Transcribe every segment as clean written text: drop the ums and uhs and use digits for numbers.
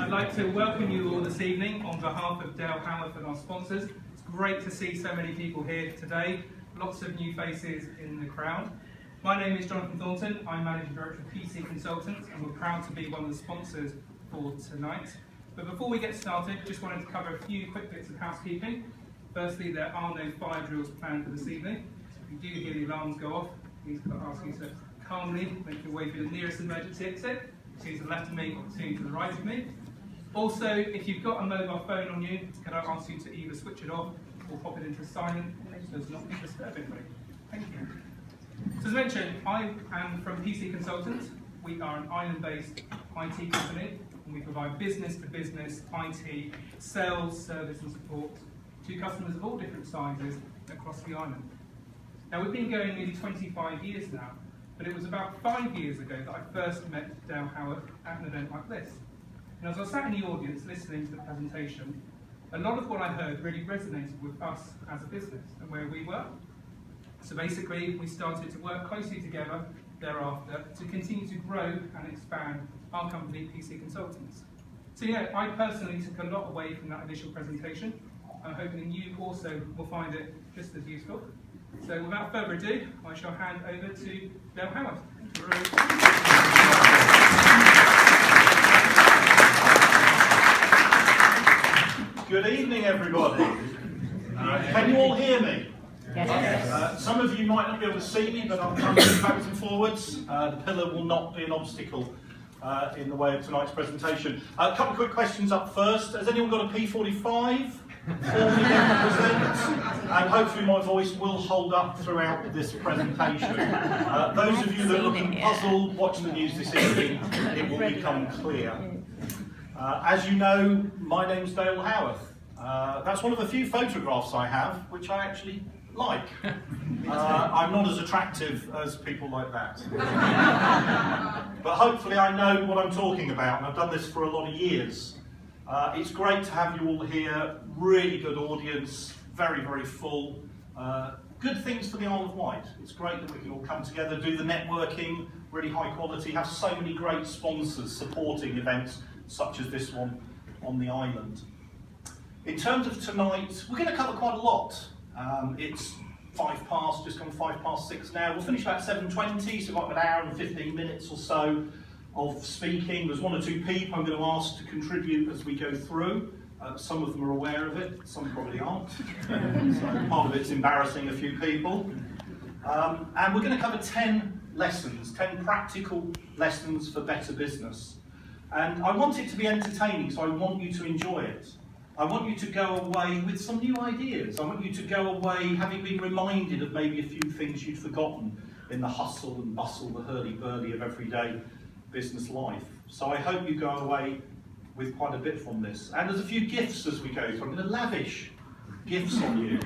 I'd like to welcome you all this evening on behalf of Howarth and our sponsors. It's great to see so many people here today, lots of new faces in the crowd. My name is Jonathan Thornton, I'm Managing Director of PC Consultants, and we're proud to be one of the sponsors for tonight. But before we get started, just wanted to cover a few quick bits of housekeeping. Firstly, there are no fire drills planned for this evening. So if you do hear the alarms go off, please ask you to calmly make your way through the nearest emergency exit, two to the left of me or two to the right of me. Also, if you've got a mobile phone on you, can I ask you to either switch it off or pop it into silent so as not to be disturbing me. Thank you. So as mentioned, I am from PC Consultants. We are an island-based IT company, and we provide business-to-business IT, sales, service and support to customers of all different sizes across the island. Now, we've been going nearly 25 years now, but it was about 5 years ago that I first met Howarth at an event like this. And as I sat in the audience listening to the presentation, a lot of what I heard really resonated with us as a business and where we were. So basically, we started to work closely together thereafter to continue to grow and expand our company, PC Consultants. So yeah, I personally took a lot away from that initial presentation. I'm hoping you also will find it just as useful. So without further ado, I shall hand over to Howarth. Good evening, everybody. Can you all hear me? Yes. Some of you might not be able to see me, but I'm moving backwards and forwards. The pillar will not be an obstacle in the way of tonight's presentation. A couple of quick questions up first. Has anyone got a P45? For me to present? And hopefully my voice will hold up throughout this presentation. Those of you that look puzzled, watch the news this evening, it will become clear. As you know, my name's Dale Howarth. That's one of the few photographs I have, which I actually like. I'm not as attractive as people like that. But hopefully I know what I'm talking about, and I've done this for a lot of years. It's great to have you all here, really good audience, very, very full. Good things for the Isle of Wight. It's great that we can all come together, do the networking, really high quality, have so many great sponsors supporting events such as this one on the island. In terms of tonight, we're going to cover quite a lot. It's 5 past, just gone 5 past 6 now. We'll finish about 7:20, so we've got an hour and 15 minutes or so of speaking. There's 1 or 2 people I'm going to ask to contribute as we go through. Some of them are aware of it, some probably aren't. So part of it's embarrassing a few people. And we're going to cover 10 lessons, 10 practical lessons for better business. And I want it to be entertaining, so I want you to enjoy it. I want you to go away with some new ideas. I want you to go away having been reminded of maybe a few things you'd forgotten in the hustle and bustle, the hurly-burly of everyday business life. So I hope you go away with quite a bit from this. And there's a few gifts as we go through. I'm going to lavish gifts on you.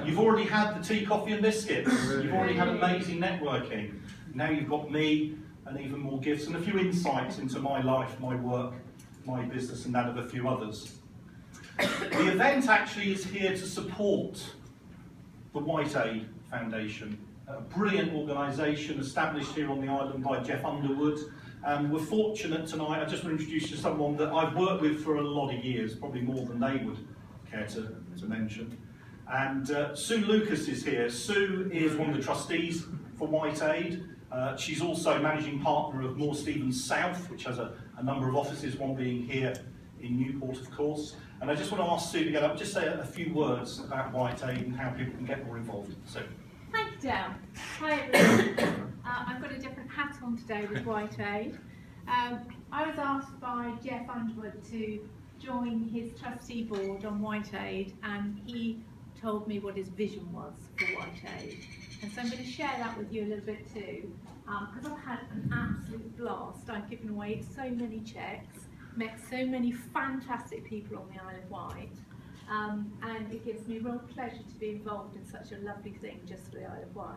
You've already had the tea, coffee and biscuits. You've already had amazing networking. Now you've got me and even more gifts and a few insights into my life, my work, my business and that of a few others. The event actually is here to support the Wight Foundation, a brilliant organisation established here on the island by Jeff Underwood. And we're fortunate tonight, I just want to introduce you to someone that I've worked with for a lot of years, probably more than they would care to mention. And Sue Lucas is here. Sue is one of the trustees for Wight. She's also managing partner of Moore Stevens South, which has a number of offices, one being here in Newport, of course. And I just want to ask Sue to get up, just say a few words about Wight and how people can get more involved. Sue. Thank you, Dale. Hi, everyone. I've got a different hat on today with Wight. I was asked by Jeff Underwood to join his trustee board on Wight, and he told me what his vision was for Wight. And so I'm going to share that with you a little bit too, because I've had an absolute blast. I've given away so many cheques, met so many fantastic people on the Isle of Wight, and it gives me real pleasure to be involved in such a lovely thing just for the Isle of Wight.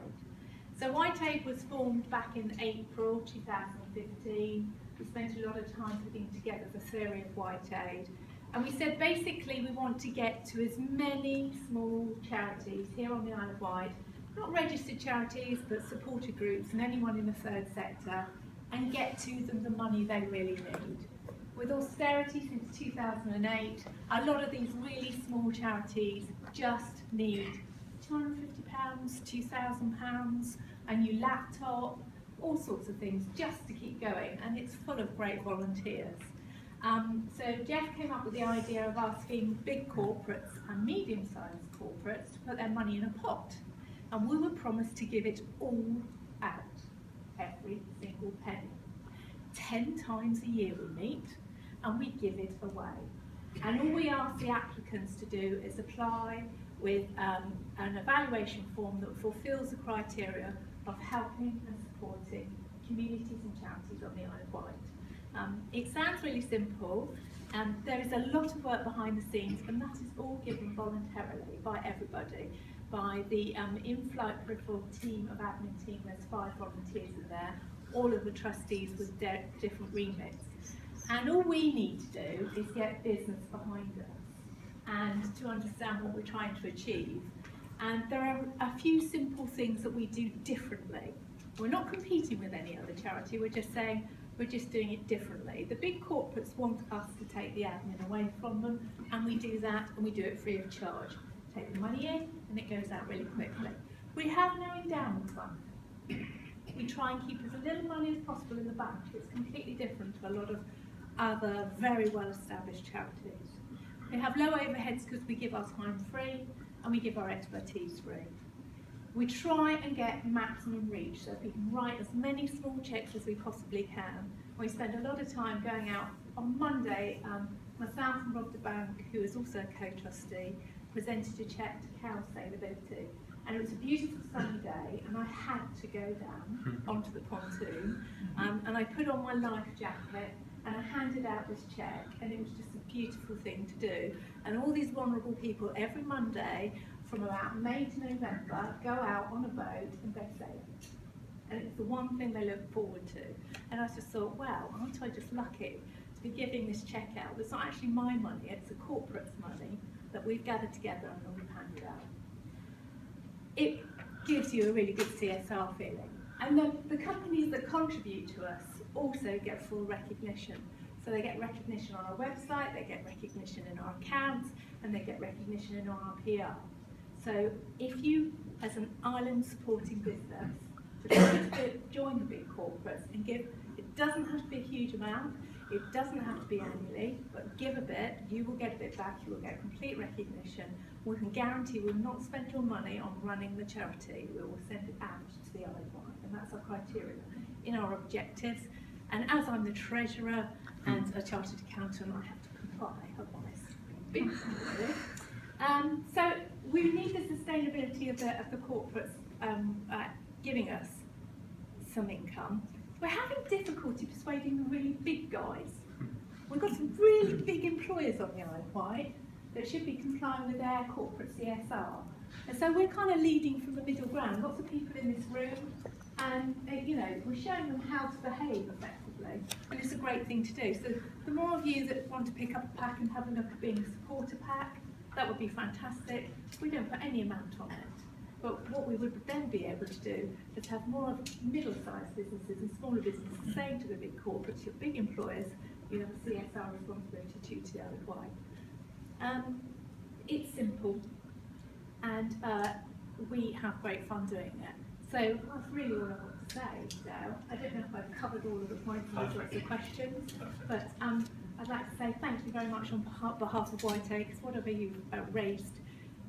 So Wight Aid was formed back in April 2015. We spent a lot of time putting together the theory of Wight Aid, and we said basically we want to get to as many small charities here on the Isle of Wight, not registered charities but supported groups and anyone in the third sector, and get to them the money they really need. With austerity since 2008, a lot of these really small charities just need £250, £2,000, a new laptop, all sorts of things just to keep going, and it's full of great volunteers. So Jeff came up with the idea of asking big corporates and medium-sized corporates to put their money in a pot, and we were promised to give it all out, every single penny. 10 times a year we meet, and we give it away. And all we ask the applicants to do is apply with an evaluation form that fulfills the criteria of helping and supporting communities and charities on the Isle of Wight. It sounds really simple, and there is a lot of work behind the scenes, and that is all given voluntarily by everybody, by the in-flight peripheral team of admin team. There's 5 volunteers in there, all of the trustees with different remits. And all we need to do is get business behind us and to understand what we're trying to achieve. And there are a few simple things that we do differently. We're not competing with any other charity, we're just saying we're just doing it differently. The big corporates want us to take the admin away from them, and we do that, and we do it free of charge. Take the money in and it goes out really quickly. We have no endowment fund. We try and keep as little money as possible in the bank. It's completely different to a lot of other very well established charities. We have low overheads because we give our time free and we give our expertise free. We try and get maximum reach, so we can write as many small cheques as we possibly can. We spend a lot of time going out. On Monday, myself and Rob de Bank, who is also a co-trustee, presented a cheque to Cal Sailability. And it was a beautiful sunny day, and I had to go down onto the pontoon, and I put on my life jacket, and I handed out this cheque, and it was just a beautiful thing to do. And all these vulnerable people every Monday, from about May to November, go out on a boat and go sailing. And it's the one thing they look forward to. And I just thought, wow, aren't I just lucky to be giving this cheque out? It's not actually my money, it's the corporate's money that we've gathered together and we've handed out. It gives you a really good CSR feeling. And the companies that contribute to us also get full recognition. So they get recognition on our website, they get recognition in our accounts, and they get recognition in our PR. So if you, as an island supporting business, decide to join the big corporates and give, it doesn't have to be a huge amount, it doesn't have to be annually, but give a bit, you will get a bit back, you will get complete recognition. We can guarantee we will not spend your money on running the charity, we will send it out to the Isle of Wight, and that's our criteria in our objectives. And as I'm the treasurer and a chartered accountant, I have to comply, otherwise big really. So we need the sustainability of the corporates giving us some income. We're having difficulty persuading the really big guys. We've got some really big employers on the Isle of Wight that should be complying with their corporate CSR. And so we're kind of leading from the middle ground. Lots of people in this room, and you know, we're showing them how to behave effectively, and it's a great thing to do. So the more of you that want to pick up a pack and have a look at being a supporter pack, that would be fantastic. We don't put any amount on it. But what we would then be able to do is have more of middle-sized businesses and smaller businesses saying to the big corporates, your big employers, you have a CSR responsibility to the Isle of Wight. It's simple, and we have great fun doing it. So that's really all I've got to say, Dale. I don't know if I've covered all of the points and there's lots of questions, but I'd like to say thank you very much on behalf of Wight Aid, because whatever you've raised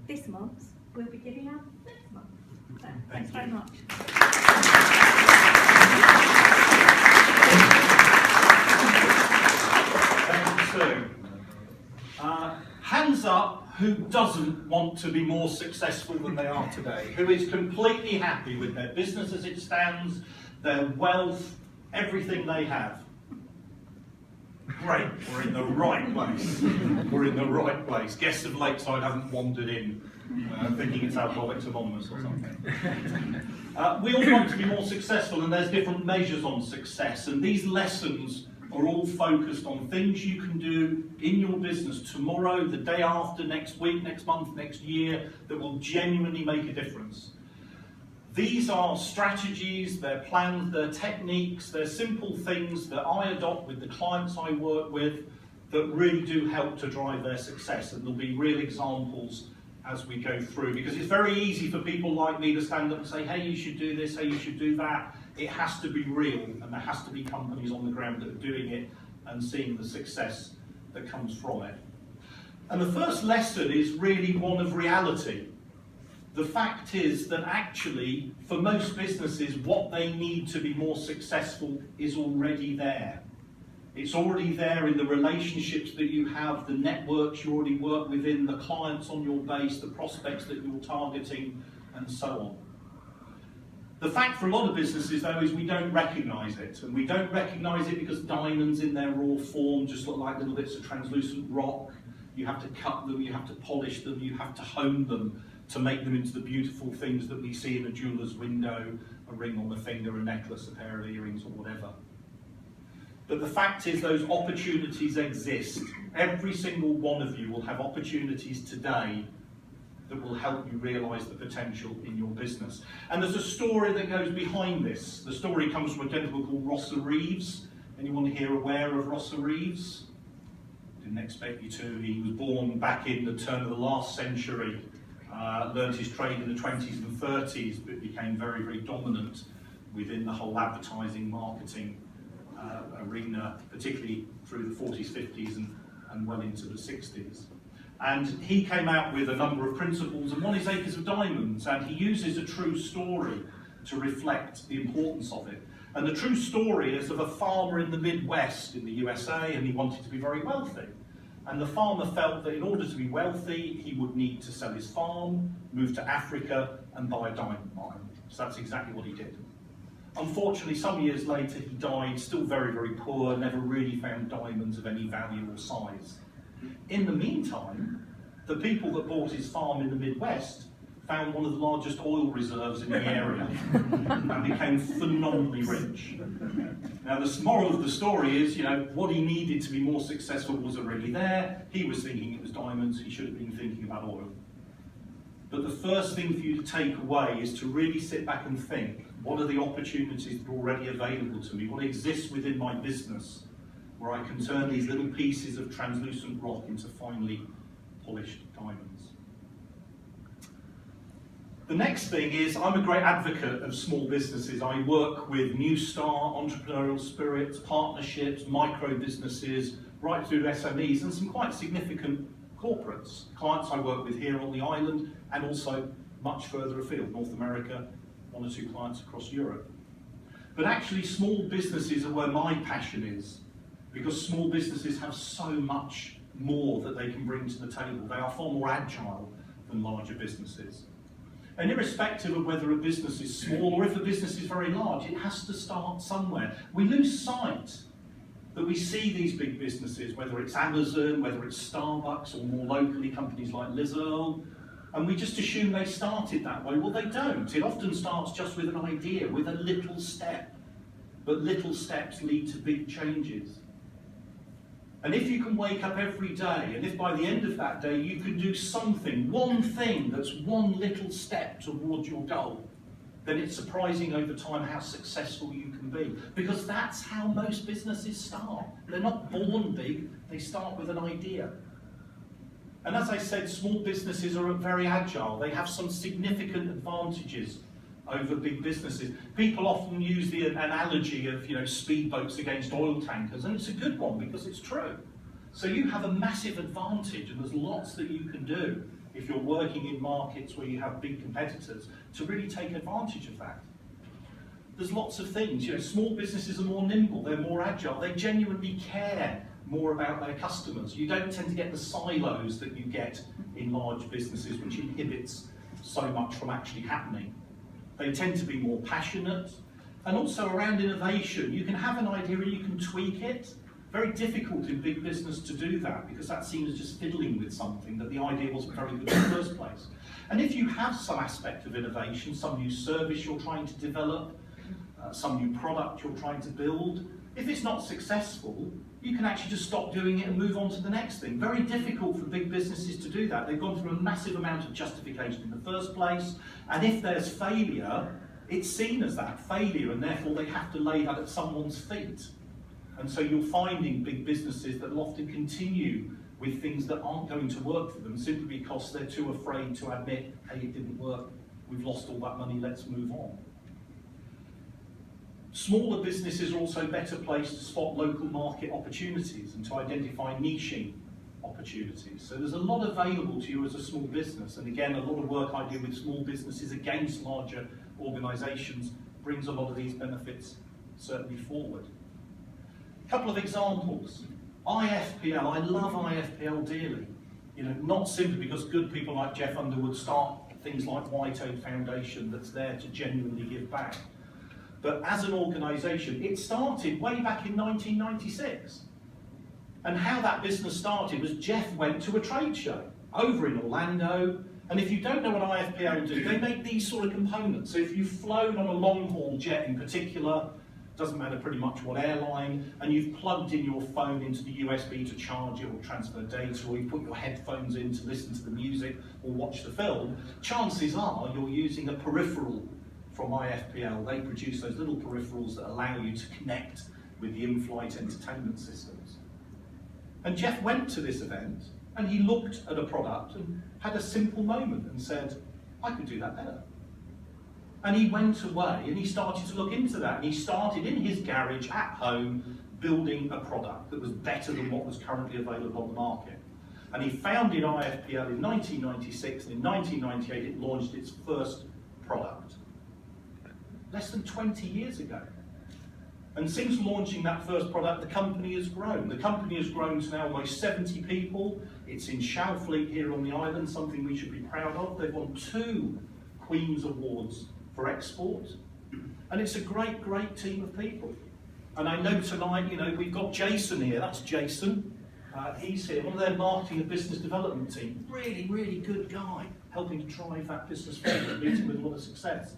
this month, we'll be giving out next month. So, thanks very much. Thank you, Sue. Hands up who doesn't want to be more successful than they are today, who is completely happy with their business as it stands, their wealth, everything they have. Great, we're in the right place. We're in the right place. Guests of Lakeside haven't wandered in thinking it's Alcoholics Anonymous or something. We all want to be more successful, and there's different measures on success, and these lessons are all focused on things you can do in your business tomorrow, the day after, next week, next month, next year, that will genuinely make a difference. These are strategies, they're plans, they're techniques, they're simple things that I adopt with the clients I work with that really do help to drive their success, and there'll be real examples as we go through, because it's very easy for people like me to stand up and say, hey, you should do this, hey, you should do that. It has to be real, and there has to be companies on the ground that are doing it and seeing the success that comes from it. And the first lesson is really one of reality. The fact is that actually, for most businesses, what they need to be more successful is already there. It's already there in the relationships that you have, the networks you already work within, the clients on your base, the prospects that you're targeting, and so on. The fact for a lot of businesses, though, is we don't recognise it. And we don't recognise it because diamonds in their raw form just look like little bits of translucent rock. You have to cut them, you have to polish them, you have to hone them to make them into the beautiful things that we see in a jeweller's window, a ring on the finger, a necklace, a pair of earrings, or whatever. But the fact is those opportunities exist. Every single one of you will have opportunities today that will help you realise the potential in your business. And there's a story that goes behind this. The story comes from a gentleman called Rosser Reeves. Anyone here aware of Rosser Reeves? Didn't expect you to. He was born back in the turn of the last century, learned his trade in the 20s and 30s, but became very, very dominant within the whole advertising, marketing arena, particularly through the 40s, 50s, and well into the 60s. And he came out with a number of principles, and one is Acres of Diamonds, and he uses a true story to reflect the importance of it. And the true story is of a farmer in the Midwest in the USA, and he wanted to be very wealthy. And the farmer felt that in order to be wealthy, he would need to sell his farm, move to Africa, and buy a diamond mine. So that's exactly what he did. Unfortunately, some years later, he died, still very, very poor, never really found diamonds of any value or size. In the meantime, the people that bought his farm in the Midwest found one of the largest oil reserves in the area and became phenomenally rich. Now, the moral of the story is, what he needed to be more successful was already there. He was thinking it was diamonds. He should have been thinking about oil. But the first thing for you to take away is to really sit back and think, what are the opportunities that are already available to me? What exists within my business where I can turn these little pieces of translucent rock into finely polished diamonds? The next thing is, I'm a great advocate of small businesses. I work with New Star, entrepreneurial spirits, partnerships, micro businesses, right through to SMEs, and some quite significant corporates. Clients I work with here on the island, and also much further afield, North America, one or two clients across Europe. But actually, small businesses are where my passion is, because small businesses have so much more that they can bring to the table. They are far more agile than larger businesses. And irrespective of whether a business is small or if a business is very large, it has to start somewhere. We lose sight that we see these big businesses, whether it's Amazon, whether it's Starbucks, or more locally companies like Liz Earle, and we just assume they started that way. Well, they don't. It often starts just with an idea, with a little step. But little steps lead to big changes. And if you can wake up every day, and if by the end of that day you can do something, one thing that's one little step towards your goal, then it's surprising over time how successful you can be. Because that's how most businesses start. They're not born big, they start with an idea. And as I said, small businesses are very agile. They have some significant advantages over big businesses. People often use the analogy of speedboats against oil tankers, and it's a good one because it's true. So you have a massive advantage, and there's lots that you can do if you're working in markets where you have big competitors to really take advantage of that. There's lots of things. Small businesses are more nimble, they're more agile, they genuinely care more about their customers. You don't tend to get the silos that you get in large businesses, which inhibits so much from actually happening. They tend to be more passionate. And also around innovation, you can have an idea and you can tweak it. Very difficult in big business to do that because that seems just fiddling with something that the idea wasn't very good in the first place. And if you have some aspect of innovation, some new service you're trying to develop, some new product you're trying to build, if it's not successful, you can actually just stop doing it and move on to the next thing. Very difficult for big businesses to do that. They've gone through a massive amount of justification in the first place, and if there's failure, it's seen as that failure, and therefore they have to lay that at someone's feet. And so you're finding big businesses that will often continue with things that aren't going to work for them simply because they're too afraid to admit, hey, it didn't work, we've lost all that money, let's move on. Smaller businesses are also better placed to spot local market opportunities and to identify niching opportunities. So there's a lot available to you as a small business, and again, a lot of work I do with small businesses against larger organisations brings a lot of these benefits certainly forward. A couple of examples. IFPL, I love IFPL dearly. You know, not simply because good people like Jeff Underwood start things like Wight Foundation that's there to genuinely give back. But as an organisation, it started way back in 1996. And how that business started was Jeff went to a trade show over in Orlando, and if you don't know what IFPL do, they make these sort of components. So if you've flown on a long-haul jet in particular, doesn't matter pretty much what airline, and you've plugged in your phone into the USB to charge it or transfer data, or you put your headphones in to listen to the music or watch the film, chances are you're using a peripheral from IFPL. They produce those little peripherals that allow you to connect with the in-flight entertainment systems. And Jeff went to this event and he looked at a product and had a simple moment and said, I could do that better. And he went away and he started to look into that, and he started in his garage at home building a product that was better than what was currently available on the market. And he founded IFPL in 1996, and in 1998 it launched its first product. Less than 20 years ago. And since launching that first product, the company has grown. The company has grown to now almost 70 people. It's in Shalfleet here on the island, something we should be proud of. They've won 2 Queen's Awards for export. And it's a great, great team of people. And I know tonight, you know, we've got Jason here. That's Jason. He's here, one of their marketing and business development team. Really, really good guy, helping to drive that business forward, meeting with a lot of success.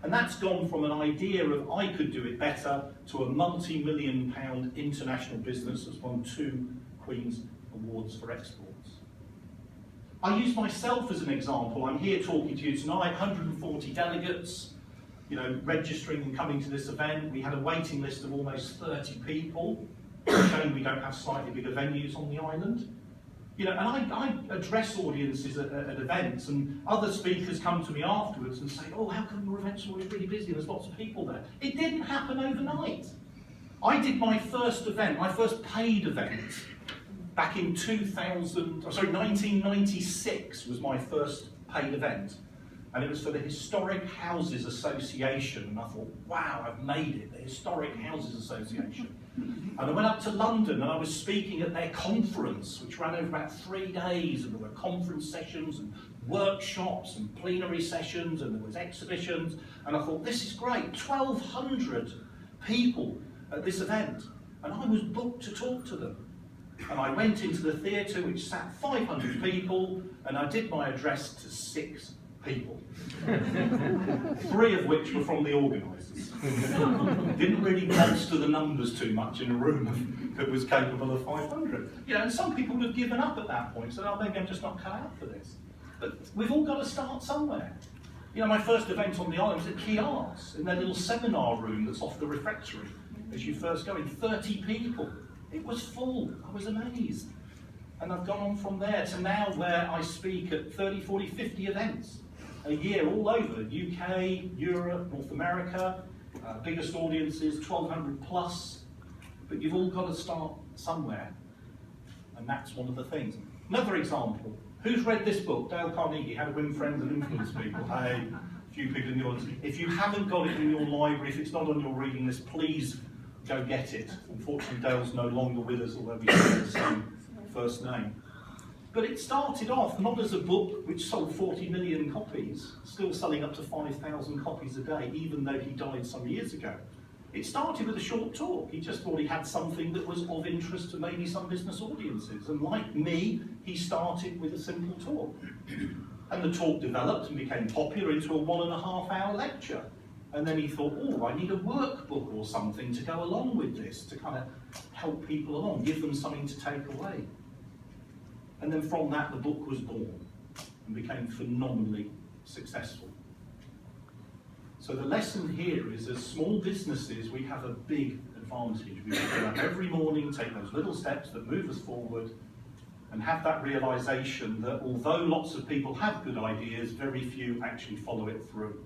And that's gone from an idea of I could do it better to a multi-million-pound international business that's won 2 Queen's Awards for exports. I use myself as an example. I'm here talking to you tonight, 140 delegates, you know, registering and coming to this event. We had a waiting list of almost 30 people, showing we don't have slightly bigger venues on the island. You know, and I address audiences at events, and other speakers come to me afterwards and say, oh, how come your events are always really busy? There's lots of people there. It didn't happen overnight. I did my first event, my first paid event, back in 1996 was my first paid event. And it was for the Historic Houses Association. And I thought, wow, I've made it, the Historic Houses Association. And I went up to London and I was speaking at their conference, which ran over about 3 days, and there were conference sessions and workshops and plenary sessions, and there was exhibitions. And I thought, this is great, 1,200 people at this event. And I was booked to talk to them. And I went into the theatre, which sat 500 people, and I did my address to 6 people, 3 of which were from the organisers. Didn't really bolster the numbers too much in a room that was capable of 500. You know, and some people would have given up at that point, said, oh, maybe I'm just not cut out for this. But we've all got to start somewhere. You know, my first event on the island was at Key Arts, in their little seminar room that's off the refectory. As you first go in, 30 people. It was full. I was amazed. And I've gone on from there to now where I speak at 30, 40, 50 events a year all over, UK, Europe, North America, biggest audiences, 1,200 plus, but you've all got to start somewhere, and that's one of the things. Another example, who's read this book, Dale Carnegie, How to Win Friends and Influence People? Hey, a few people in the audience. If you haven't got it in your library, if it's not on your reading list, please go get it. Unfortunately, Dale's no longer with us, although we share the same first name. But it started off not as a book which sold 40 million copies, still selling up to 5,000 copies a day, even though he died some years ago. It started with a short talk. He just thought he had something that was of interest to maybe some business audiences. And like me, he started with a simple talk. And the talk developed and became popular into a 1.5-hour lecture. And then he thought, oh, I need a workbook or something to go along with this, to kind of help people along, give them something to take away. And then from that, the book was born and became phenomenally successful. So the lesson here is, as small businesses, we have a big advantage. We can get up every morning, take those little steps that move us forward, and have that realization that although lots of people have good ideas, very few actually follow it through.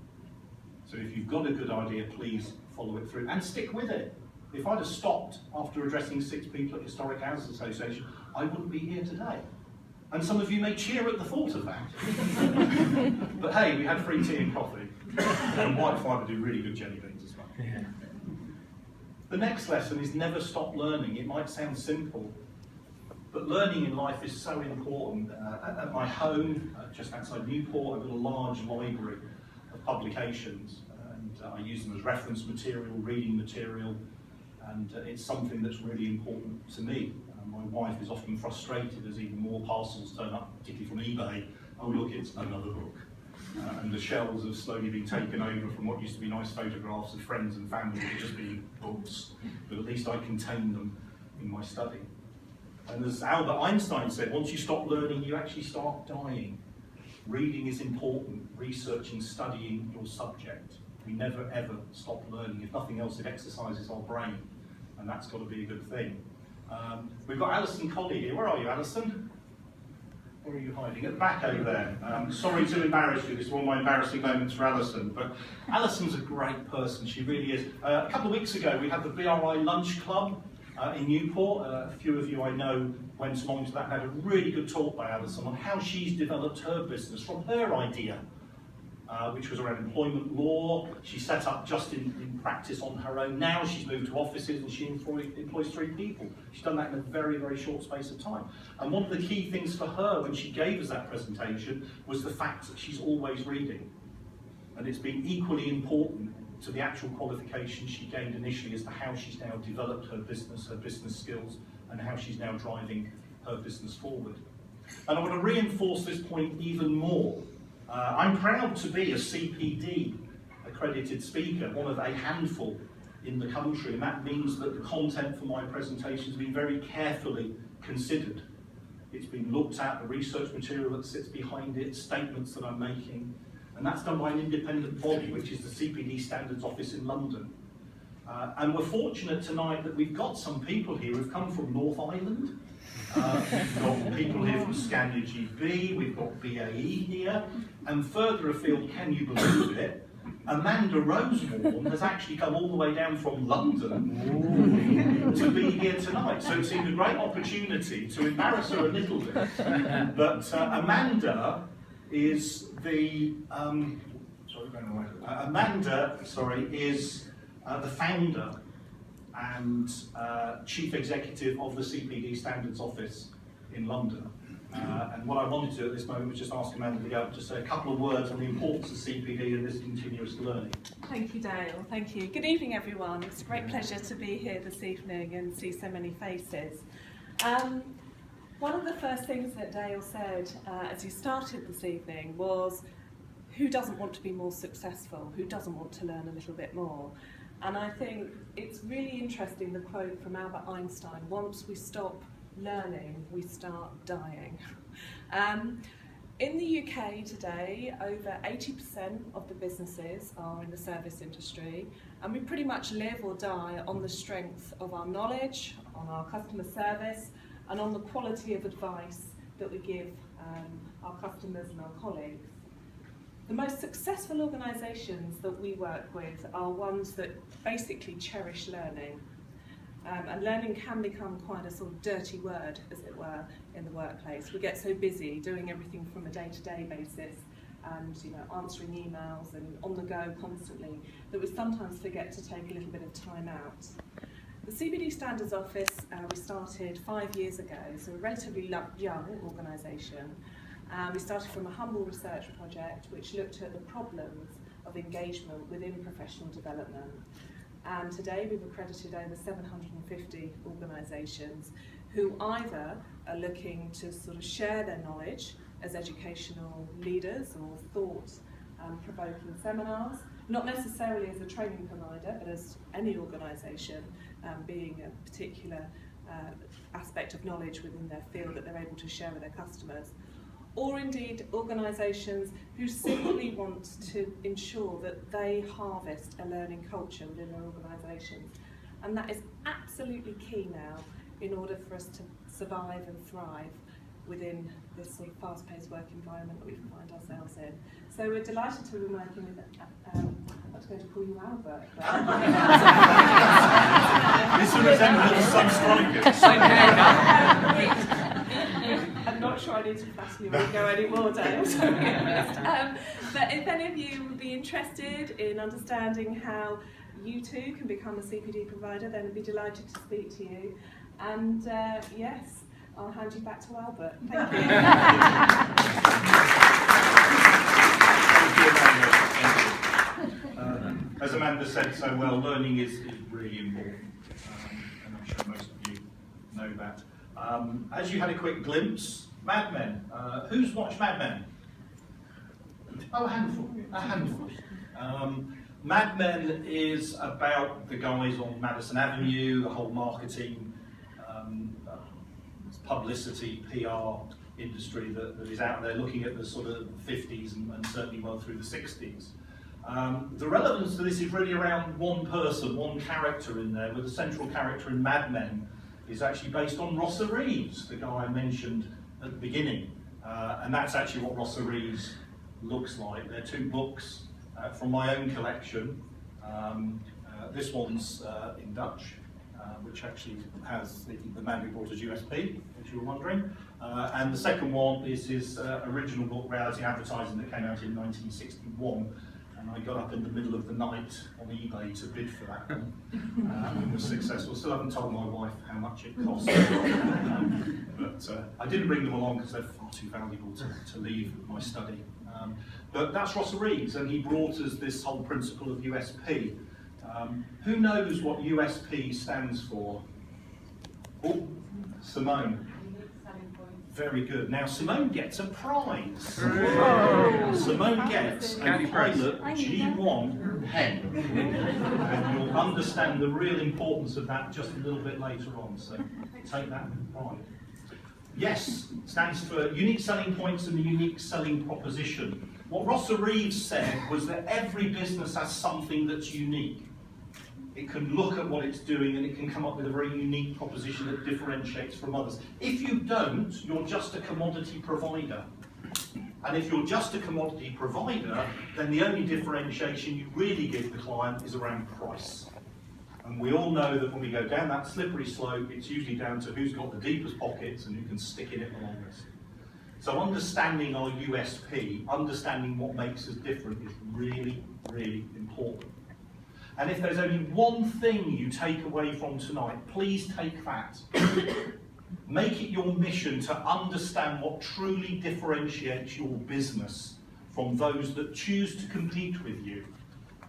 So if you've got a good idea, please follow it through and stick with it. If I'd have stopped after addressing 6 people at Historic Houses Association, I wouldn't be here today. And some of you may cheer at the thought of that. But hey, we had free tea and coffee. And Wightfibre do really good jelly beans as well. Yeah. The next lesson is never stop learning. It might sound simple, but learning in life is so important. At my home, just outside Newport, I've got a large library of publications, and I use them as reference material, reading material, and it's something that's really important to me. My wife is often frustrated as even more parcels turn up, particularly from eBay. Oh look, it's another book. And the shelves have slowly been taken over from what used to be nice photographs of friends and family to just being books, but at least I contain them in my study. And as Albert Einstein said, once you stop learning, you actually start dying. Reading is important, researching, studying your subject. We never ever stop learning. If nothing else, it exercises our brain, and that's got to be a good thing. We've got Alison Colley here. Where are you, Alison? Where are you hiding? At the back over there. Sorry to embarrass you. This is one of my embarrassing moments for Alison, but Alison's a great person. She really is. A couple of weeks ago, we had the BRI Lunch Club in Newport. A few of you I know went along to that and had a really good talk by Alison on how she's developed her business from her idea, which was around employment law. She set up just in practice on her own. Now she's moved to offices and she employs 3 people. She's done that in a very, very short space of time. And one of the key things for her when she gave us that presentation was the fact that she's always reading. And it's been equally important to the actual qualification she gained initially as to how she's now developed her business skills, and how she's now driving her business forward. And I want to reinforce this point even more. I'm proud to be a CPD accredited speaker, one of a handful in the country, and that means that the content for my presentation has been very carefully considered. It's been looked at, the research material that sits behind it, statements that I'm making, and that's done by an independent body, which is the CPD Standards Office in London. And we're fortunate tonight that we've got some people here who've come from North Island. We've got people here from Scania GB, we've got BAE here, and further afield, can you believe it, Amanda Rosewarne has actually come all the way down from London to be here tonight. So it seemed a great opportunity to embarrass her a little bit. But Amanda is the the founder and chief executive of the CPD Standards Office in London. And what I wanted to do at this moment was just ask Amanda to go up to say a couple of words on the importance of CPD and this continuous learning. Thank you, Dale. Thank you. Good evening, everyone. It's a great pleasure to be here this evening and see so many faces. One of the first things that Dale said as he started this evening was, who doesn't want to be more successful? Who doesn't want to learn a little bit more? And I think it's really interesting, the quote from Albert Einstein, once we stop learning, we start dying. In the UK today, over 80% of the businesses are in the service industry, and we pretty much live or die on the strength of our knowledge, on our customer service, and on the quality of advice that we give our customers and our colleagues. The most successful organisations that we work with are ones that basically cherish learning. And learning can become quite a sort of dirty word, as it were, in the workplace. We get so busy doing everything from a day-to-day basis and answering emails and on the go constantly that we sometimes forget to take a little bit of time out. The CPD Standards Office we started 5 years ago, so a relatively young organisation. We started from a humble research project which looked at the problems of engagement within professional development. And today we've accredited over 750 organisations who either are looking to sort of share their knowledge as educational leaders or thought-provoking seminars, not necessarily as a training provider, but as any organisation being a particular aspect of knowledge within their field that they're able to share with their customers, or indeed organisations who simply want to ensure that they harvest a learning culture within their organisations. And that is absolutely key now in order for us to survive and thrive within this sort of fast-paced work environment that we find ourselves in. So we're delighted to be working with, I was going to call you Albert. This resembles some strikers. I'm not sure I need to flatten you or go any more, Dale, to be honest. But if any of you would be interested in understanding how you too can become a CPD provider, then I'd be delighted to speak to you. And yes, I'll hand you back to Albert. Thank you. As Amanda said so well, learning is really important, and I'm sure most of you know that. As you had a quick glimpse, Mad Men. Who's watched Mad Men? Oh, a handful. A handful. Mad Men is about the guys on Madison Avenue, the whole marketing, publicity, PR industry that is out there looking at the sort of 50s and certainly well through the 60s. The relevance to this is really around one person, one character in there, with the central character in Mad Men is actually based on Rossa Reeves, the guy I mentioned at the beginning. And that's actually what Rossa Reeves looks like. They're two books from my own collection. This one's in Dutch, which actually has the man who brought us USP, if you were wondering. And the second one is his original book, Reality Advertising, that came out in 1961. And I got up in the middle of the night on eBay to bid for that one, and was successful. Still haven't told my wife how much it cost, but I didn't bring them along because they're far too valuable to leave my study. But that's Rossa Reeves, and he brought us this whole principle of USP. Who knows what USP stands for? Oh, Simone. Very good. Now Simone gets a prize. Oh. Simone gets a Pilot G1 pen. And you'll understand the real importance of that just a little bit later on. So take that pride. Yes, stands for unique selling points and the unique selling proposition. What Rossa Reeves said was that every business has something that's unique. It can look at what it's doing and it can come up with a very unique proposition that differentiates from others. If you don't, you're just a commodity provider. And if you're just a commodity provider, then the only differentiation you really give the client is around price. And we all know that when we go down that slippery slope, it's usually down to who's got the deepest pockets and who can stick in it the longest. So understanding our USP, understanding what makes us different is really, really important. And if there's only one thing you take away from tonight, please take that. Make it your mission to understand what truly differentiates your business from those that choose to compete with you.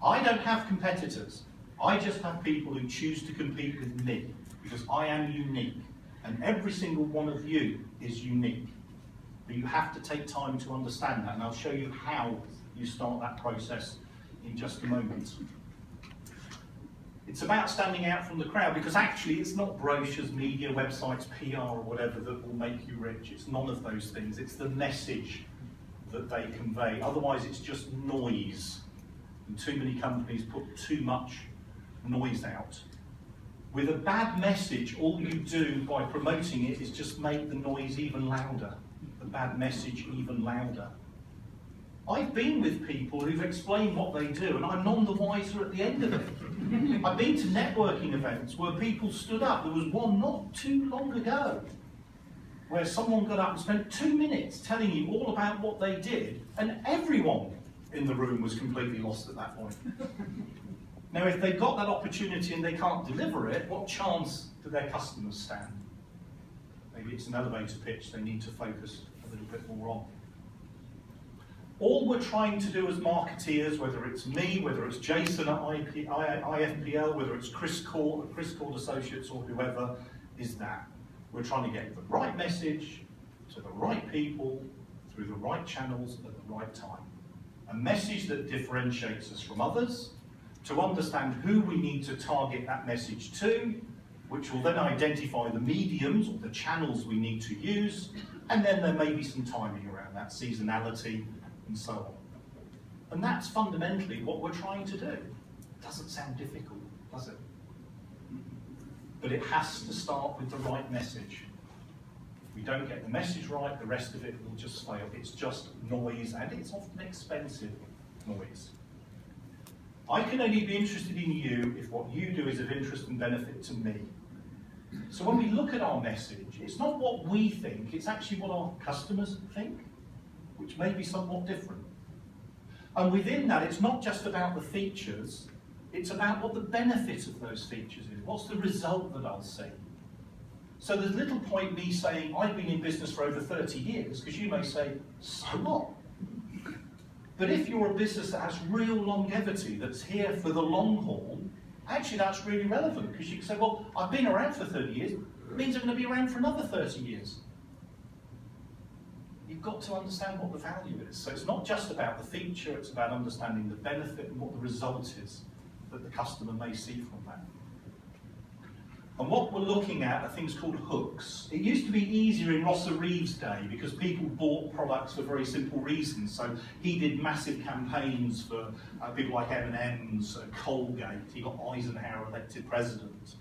I don't have competitors. I just have people who choose to compete with me because I am unique. And every single one of you is unique. But you have to take time to understand that, and I'll show you how you start that process in just a moment. It's about standing out from the crowd, because actually it's not brochures, media, websites, PR or whatever that will make you rich. It's none of those things. It's the message that they convey. Otherwise it's just noise. And too many companies put too much noise out. With a bad message, all you do by promoting it is just make the noise even louder, the bad message even louder. I've been with people who've explained what they do, and I'm none the wiser at the end of it. I've been to networking events where people stood up. There was one not too long ago where someone got up and spent 2 minutes telling you all about what they did, and everyone in the room was completely lost at that point. Now, if they've got that opportunity and they can't deliver it, what chance do their customers stand? Maybe it's an elevator pitch they need to focus a little bit more on. All we're trying to do as marketeers, whether it's me, whether it's Jason at IFPL, whether it's Chris Court Associates or whoever, is that we're trying to get the right message to the right people through the right channels at the right time. A message that differentiates us from others, to understand who we need to target that message to, which will then identify the mediums or the channels we need to use, and then there may be some timing around that, seasonality, and so on. And that's fundamentally what we're trying to do. It doesn't sound difficult, does it? But it has to start with the right message. If we don't get the message right, the rest of it will just fail. It's just noise, and it's often expensive noise. I can only be interested in you if what you do is of interest and benefit to me. So when we look at our message, it's not what we think, it's actually what our customers think, which may be somewhat different. And within that, it's not just about the features, it's about what the benefit of those features is. What's the result that I'll see? So there's little point me saying, I've been in business for over 30 years, because you may say, so what? But if you're a business that has real longevity, that's here for the long haul, actually that's really relevant, because you can say, well, I've been around for 30 years, it means I'm going to be around for another 30 years. You've got to understand what the value is. So it's not just about the feature, it's about understanding the benefit and what the result is that the customer may see from that. And what we're looking at are things called hooks. It used to be easier in Ross Reeves' day because people bought products for very simple reasons. So he did massive campaigns for people like M&M's, Colgate. He got Eisenhower elected president.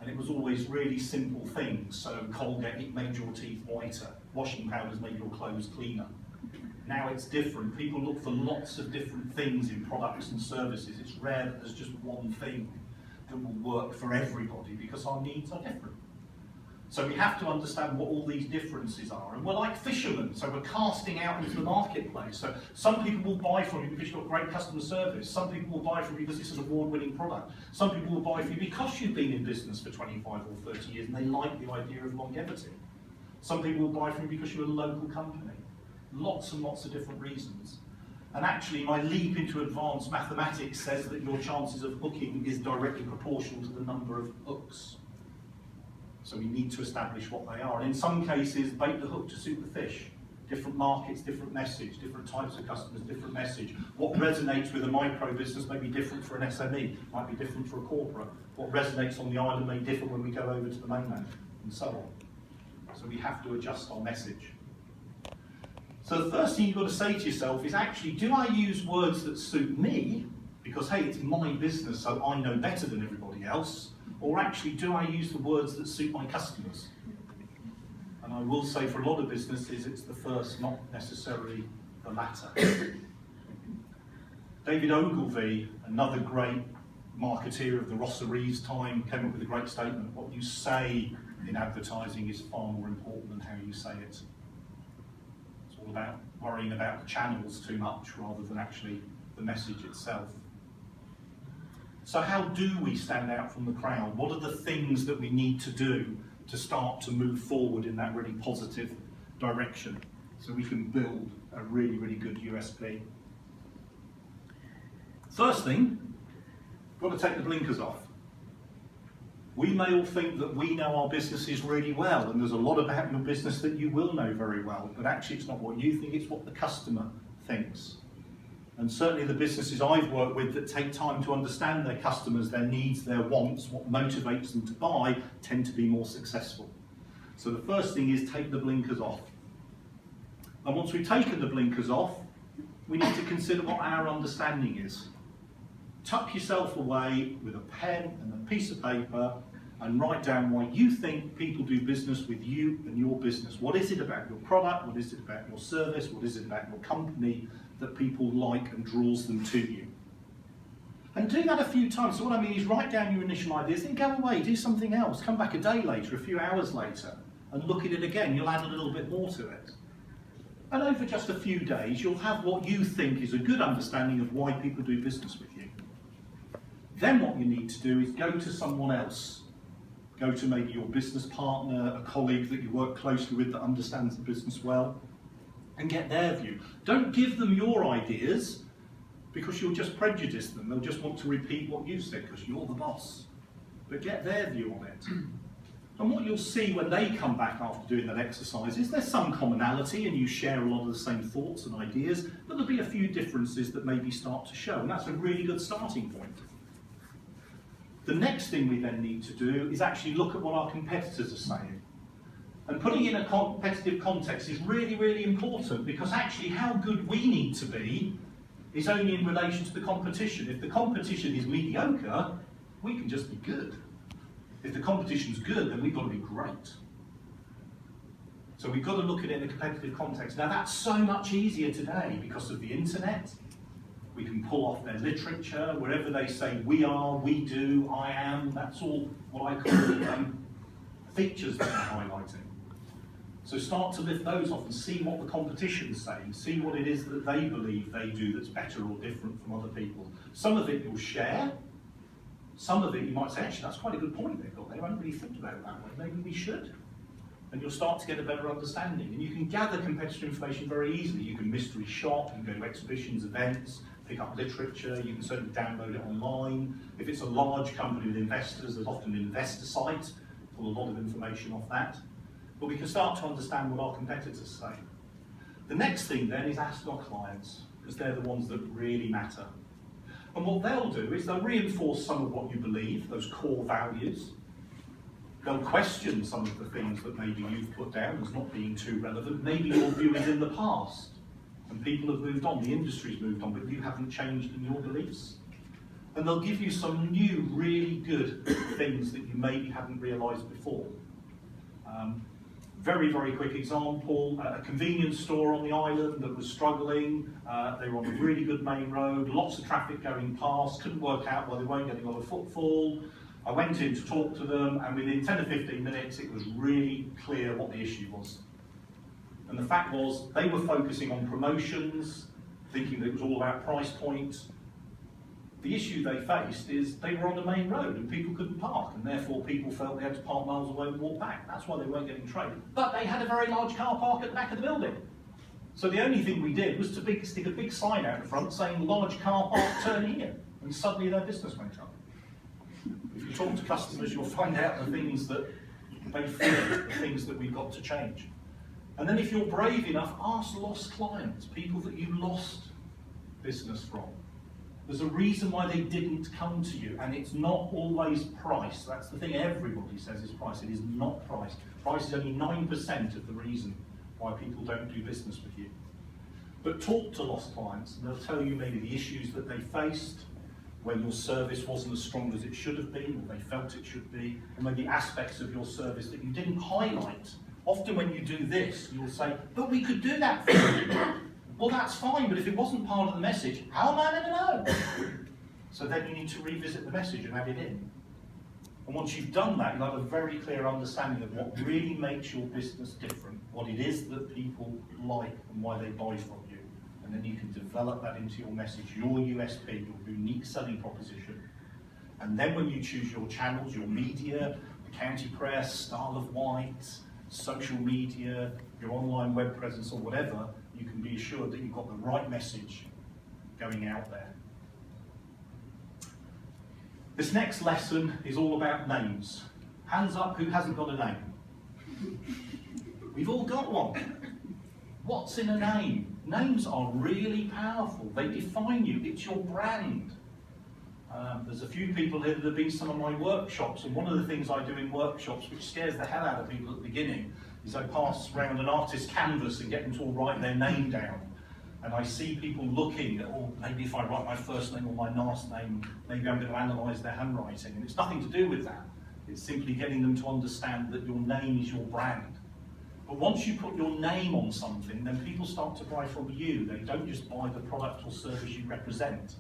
And it was always really simple things. So Colgate, it made your teeth whiter. Washing powders made your clothes cleaner. Now it's different. People look for lots of different things in products and services. It's rare that there's just one thing that will work for everybody because our needs are different. So we have to understand what all these differences are. And we're like fishermen, so we're casting out into the marketplace. So some people will buy from you because you've got great customer service. Some people will buy from you because it's an award-winning product. Some people will buy from you because you've been in business for 25 or 30 years and they like the idea of longevity. Some people will buy from you because you're a local company. Lots and lots of different reasons. And actually, my leap into advanced mathematics says that your chances of hooking is directly proportional to the number of hooks. So we need to establish what they are. And in some cases, bait the hook to suit the fish. Different markets, different message, different types of customers, different message. What resonates with a micro business may be different for an SME, might be different for a corporate. What resonates on the island may differ when we go over to the mainland, and so on. So we have to adjust our message. So the first thing you've got to say to yourself is actually, do I use words that suit me? Because, hey, it's my business, so I know better than everybody else. Or actually, do I use the words that suit my customers? And I will say for a lot of businesses, it's the first, not necessarily the latter. David Ogilvy, another great marketeer of the Ross Reeves time, came up with a great statement. What you say in advertising is far more important than how you say it. It's all about worrying about the channels too much rather than actually the message itself. So how do we stand out from the crowd? What are the things that we need to do to start to move forward in that really positive direction so we can build a really, really good USP? First thing, we've got to take the blinkers off. We may all think that we know our businesses really well, and there's a lot about your business that you will know very well, but actually it's not what you think, it's what the customer thinks. And certainly the businesses I've worked with that take time to understand their customers, their needs, their wants, what motivates them to buy, tend to be more successful. So the first thing is take the blinkers off. And once we've taken the blinkers off, we need to consider what our understanding is. Tuck yourself away with a pen and a piece of paper and write down why you think people do business with you and your business. What is it about your product? What is it about your service? What is it about your company that people like and draws them to you? And do that a few times. So what I mean is write down your initial ideas, then go away, do something else. Come back a day later, a few hours later, and look at it again. You'll add a little bit more to it. And over just a few days, you'll have what you think is a good understanding of why people do business with you. Then what you need to do is go to someone else. Go to maybe your business partner, a colleague that you work closely with that understands the business well, and get their view. Don't give them your ideas, because you'll just prejudice them. They'll just want to repeat what you said because you're the boss. But get their view on it. And what you'll see when they come back after doing that exercise is there's some commonality and you share a lot of the same thoughts and ideas, but there'll be a few differences that maybe start to show, and that's a really good starting point. The next thing we then need to do is actually look at what our competitors are saying. And putting in a competitive context is really, really important, because actually how good we need to be is only in relation to the competition. If the competition is mediocre, we can just be good. If the competition's good, then we've got to be great. So we've got to look at it in a competitive context. Now that's so much easier today because of the internet. We can pull off their literature, wherever they say we are, we do, I am, that's all what I call features that they're highlighting. So start to lift those off and see what the competition's saying, see what it is that they believe they do that's better or different from other people. Some of it you'll share, some of it you might say, actually that's quite a good point they've got there, I haven't really thought about it that way, maybe we should. And you'll start to get a better understanding. And you can gather competitor information very easily. You can mystery shop, you can go to exhibitions, events, pick up literature, you can certainly download it online. If it's a large company with investors, there's often an investor site, pull a lot of information off that. But we can start to understand what our competitors say. The next thing then is ask our clients, because they're the ones that really matter. And what they'll do is they'll reinforce some of what you believe, those core values. They'll question some of the things that maybe you've put down as not being too relevant. Maybe your view is in the past, and people have moved on, the industry's moved on, but you haven't changed in your beliefs. And they'll give you some new, really good things that you maybe hadn't realised before. Very, very quick example, a convenience store on the island that was struggling. They were on a really good main road, lots of traffic going past, couldn't work out why they weren't getting a lot of footfall. I went in to talk to them, and within 10 or 15 minutes it was really clear what the issue was. And the fact was, they were focusing on promotions, thinking that it was all about price points. The issue they faced is they were on the main road and people couldn't park, and therefore people felt they had to park miles away and walk back. That's why they weren't getting trade. But they had a very large car park at the back of the building. So the only thing we did was to stick a big sign out in front saying large car park, turn here, and suddenly their business went up. If you talk to customers, you'll find out the things that they feel, the things that we've got to change. And then if you're brave enough, ask lost clients, people that you lost business from. There's a reason why they didn't come to you, and it's not always price. That's the thing everybody says is price. It is not price. Price is only 9% of the reason why people don't do business with you. But talk to lost clients, and they'll tell you maybe the issues that they faced, when your service wasn't as strong as it should have been, or they felt it should be, or maybe aspects of your service that you didn't highlight. Often when you do this, you'll say, but we could do that for you. Well, that's fine, but if it wasn't part of the message, how am I going to know? So then you need to revisit the message and add it in. And once you've done that, you'll have a very clear understanding of what really makes your business different, what it is that people like and why they buy from you. And then you can develop that into your message, your USP, your unique selling proposition. And then when you choose your channels, your media, the county press, style of Wight, social media, your online web presence or whatever, you can be assured that you've got the right message going out there. This next lesson is all about names. Hands up who hasn't got a name. We've all got one. What's in a name? Names are really powerful. They define you. It's your brand. There's a few people here that have been to some of my workshops, and one of the things I do in workshops, which scares the hell out of people at the beginning, is I pass around an artist's canvas and get them to all write their name down. And I see people looking at, oh, maybe if I write my first name or my last name, maybe I'm going to analyse their handwriting. And it's nothing to do with that. It's simply getting them to understand that your name is your brand. But once you put your name on something, then people start to buy from you. They don't just buy the product or service you represent.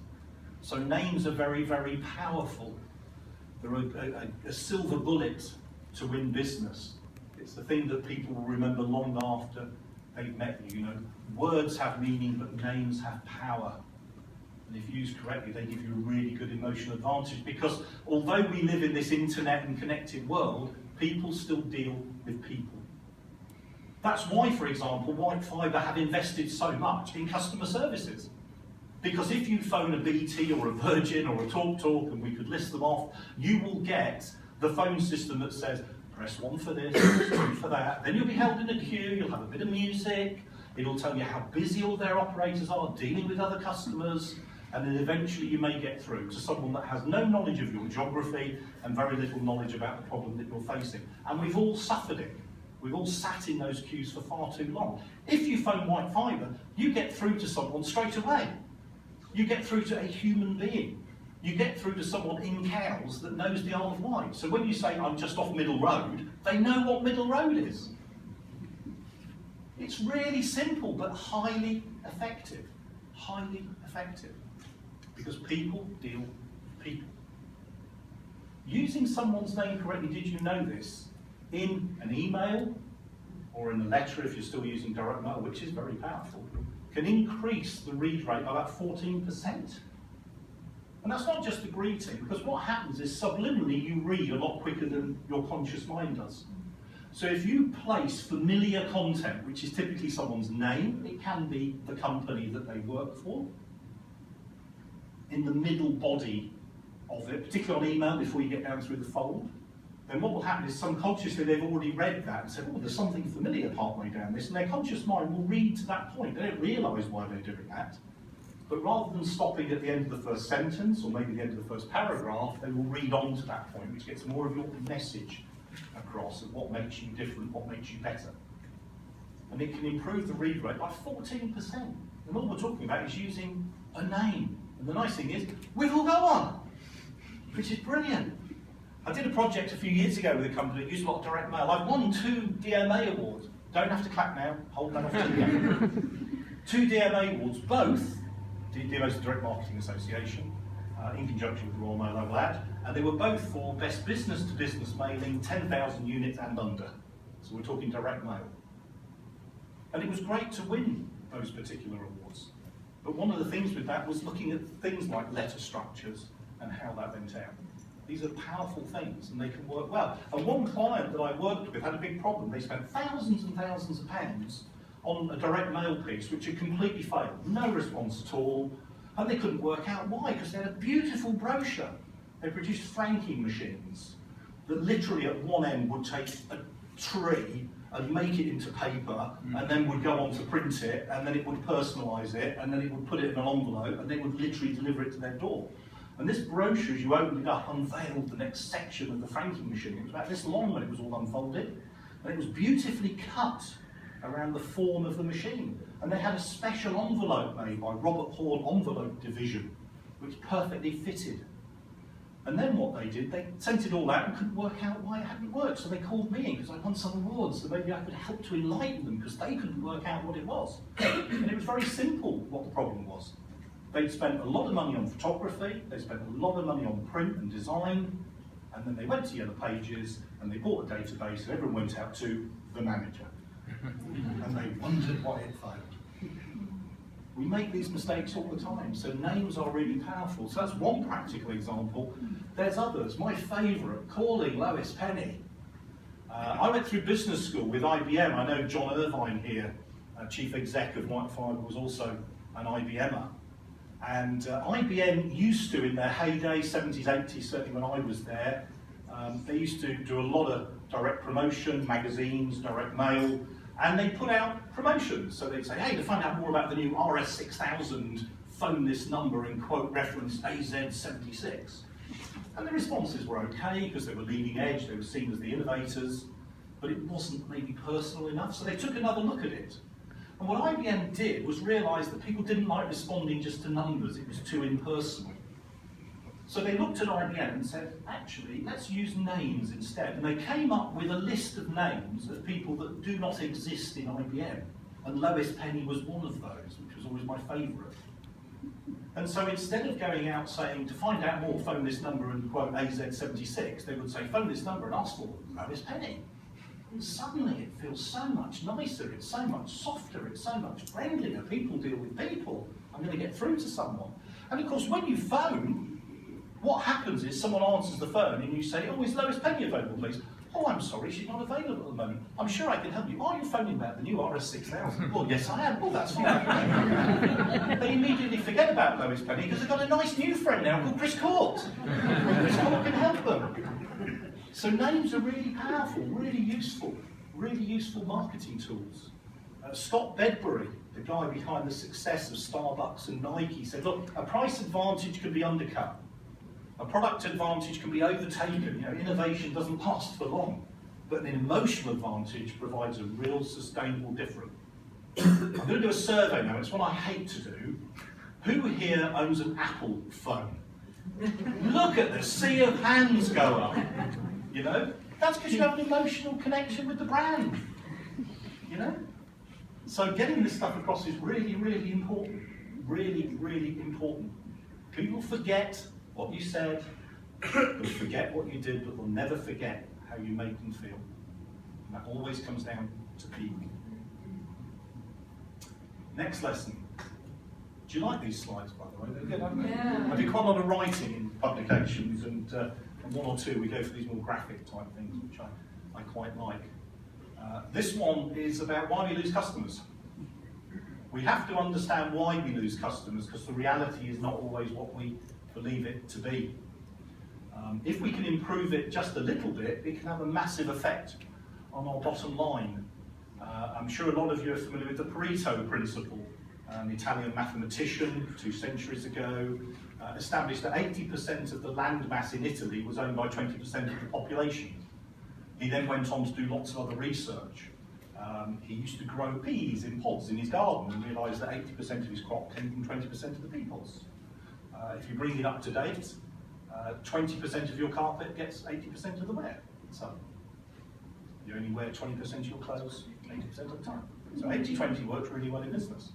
So names are very, very powerful. They're a silver bullet to win business. It's the thing that people will remember long after they've met you. You know, words have meaning, but names have power. And if used correctly, they give you a really good emotional advantage, because although we live in this internet and connected world, people still deal with people. That's why, for example, Wightfibre have invested so much in customer services. Because if you phone a BT or a Virgin or a TalkTalk, and we could list them off, you will get the phone system that says, press 1 for this, press 2 for that. Then you'll be held in a queue, you'll have a bit of music, it'll tell you how busy all their operators are dealing with other customers, and then eventually you may get through to someone that has no knowledge of your geography and very little knowledge about the problem that you're facing. And we've all suffered it. We've all sat in those queues for far too long. If you phone Wightfibre, you get through to someone straight away. You get through to a human being. You get through to someone in Cowes that knows the Isle of Wight. So when you say, I'm just off Middle Road, they know what Middle Road is. It's really simple, but highly effective. Highly effective. Because people deal with people. Using someone's name correctly, did you know this? In an email, or in a letter if you're still using direct mail, which is very powerful, can increase the read rate by about 14%. And that's not just the greeting, because what happens is subliminally you read a lot quicker than your conscious mind does. So if you place familiar content, which is typically someone's name, it can be the company that they work for, in the middle body of it, particularly on email before you get down through the fold, then what will happen is subconsciously they've already read that and said, oh, there's something familiar partway down this, and their conscious mind will read to that point. They don't realise why they're doing that. But rather than stopping at the end of the first sentence, or maybe the end of the first paragraph, they will read on to that point, which gets more of your message across of what makes you different, what makes you better. And it can improve the read rate by 14%. And all we're talking about is using a name. And the nice thing is, we will go on, which is brilliant. I did a project a few years ago with a company that used a lot of direct mail. I've won 2 DMA awards. Don't have to clap now, hold that off to the end. 2 DMA awards, both DMA's the Direct Marketing Association, in conjunction with the Royal Mail, I will add, and they were both for best business-to-business mailing, 10,000 units and under. So we're talking direct mail. And it was great to win those particular awards. But one of the things with that was looking at things like letter structures and how that went out. These are powerful things and they can work well. And one client that I worked with had a big problem. They spent thousands and thousands of pounds on a direct mail piece which had completely failed. No response at all. And they couldn't work out why, because they had a beautiful brochure. They produced franking machines that literally at one end would take a tree and make it into paper, and then would go on to print it, and then it would personalise it, and then it would put it in an envelope, and they would literally deliver it to their door. And this brochure, as you opened it up, unveiled the next section of the franking machine. It was about this long when it was all unfolded, and it was beautifully cut around the form of the machine. And they had a special envelope made by Robert Hall Envelope Division, which perfectly fitted. And then what they did, they sent it all out and couldn't work out why it hadn't worked. So they called me in because I won some awards, so maybe I could help to enlighten them because they couldn't work out what it was. And it was very simple what the problem was. They'd spent a lot of money on photography, they spent a lot of money on print and design, and then they went to Yellow Pages and they bought a database and everyone went out to the manager. And they wondered why it failed. We make these mistakes all the time, so names are really powerful. So that's one practical example. There's others. My favourite, calling Lois Penny. I went through business school with IBM. I know John Irvine here, chief exec of Wightfibre, was also an IBMer. And IBM used to, in their heyday, 70s, 80s, certainly when I was there, they used to do a lot of direct promotion, magazines, direct mail, and they put out promotions. So they'd say, hey, to find out more about the new RS6000, phone this number and quote reference AZ76. And the responses were okay, because they were leading edge, they were seen as the innovators, but it wasn't maybe personal enough, so they took another look at it. And what IBM did was realise that people didn't like responding just to numbers, it was too impersonal. So they looked at IBM and said, actually, let's use names instead. And they came up with a list of names of people that do not exist in IBM. And Lois Penny was one of those, which was always my favourite. And so instead of going out saying, to find out more, phone this number and quote AZ76, they would say, phone this number and ask for Lois Penny. And suddenly it feels so much nicer, it's so much softer, it's so much friendlier. People deal with people. I'm going to get through to someone. And of course, when you phone, what happens is someone answers the phone and you say, oh, is Lois Penny available, please? Oh, I'm sorry, she's not available at the moment. I'm sure I can help you. Are you phoning about the new RS6000? Well, yes, I am. Oh, that's fine. They immediately forget about Lois Penny because they've got a nice new friend now called Chris Court. Chris Court can help them. So names are really powerful, really useful marketing tools. Scott Bedbury, the guy behind the success of Starbucks and Nike, said, look, a price advantage can be undercut. A product advantage can be overtaken. You know, innovation doesn't last for long, but an emotional advantage provides a real sustainable difference. I'm going to do a survey now. It's one I hate to do. Who here owns an Apple phone? Look at the sea of hands go up. You know, that's because you have an emotional connection with the brand. You know, so getting this stuff across is really, really important. Really, really important. People forget what you said, they'll forget what you did, but they'll never forget how you made them feel. And that always comes down to people. Next lesson. Do you like these slides, by the way? They're good, aren't they? Yeah. I do quite a lot of writing in publications, and one or two we go for these more graphic type things, which I quite like. This one is about why we lose customers. We have to understand why we lose customers, because the reality is not always what we believe it to be. If we can improve it just a little bit, it can have a massive effect on our bottom line. I'm sure a lot of you are familiar with the Pareto principle. An Italian mathematician 2 centuries ago established that 80% of the land mass in Italy was owned by 20% of the population. He then went on to do lots of other research. He used to grow peas in pods in his garden and realised that 80% of his crop came from 20% of the pea pods. If you bring it up to date, 20% of your carpet gets 80% of the wear. So you only wear 20% of your clothes 80% of the time. So 80-20 works really well in business.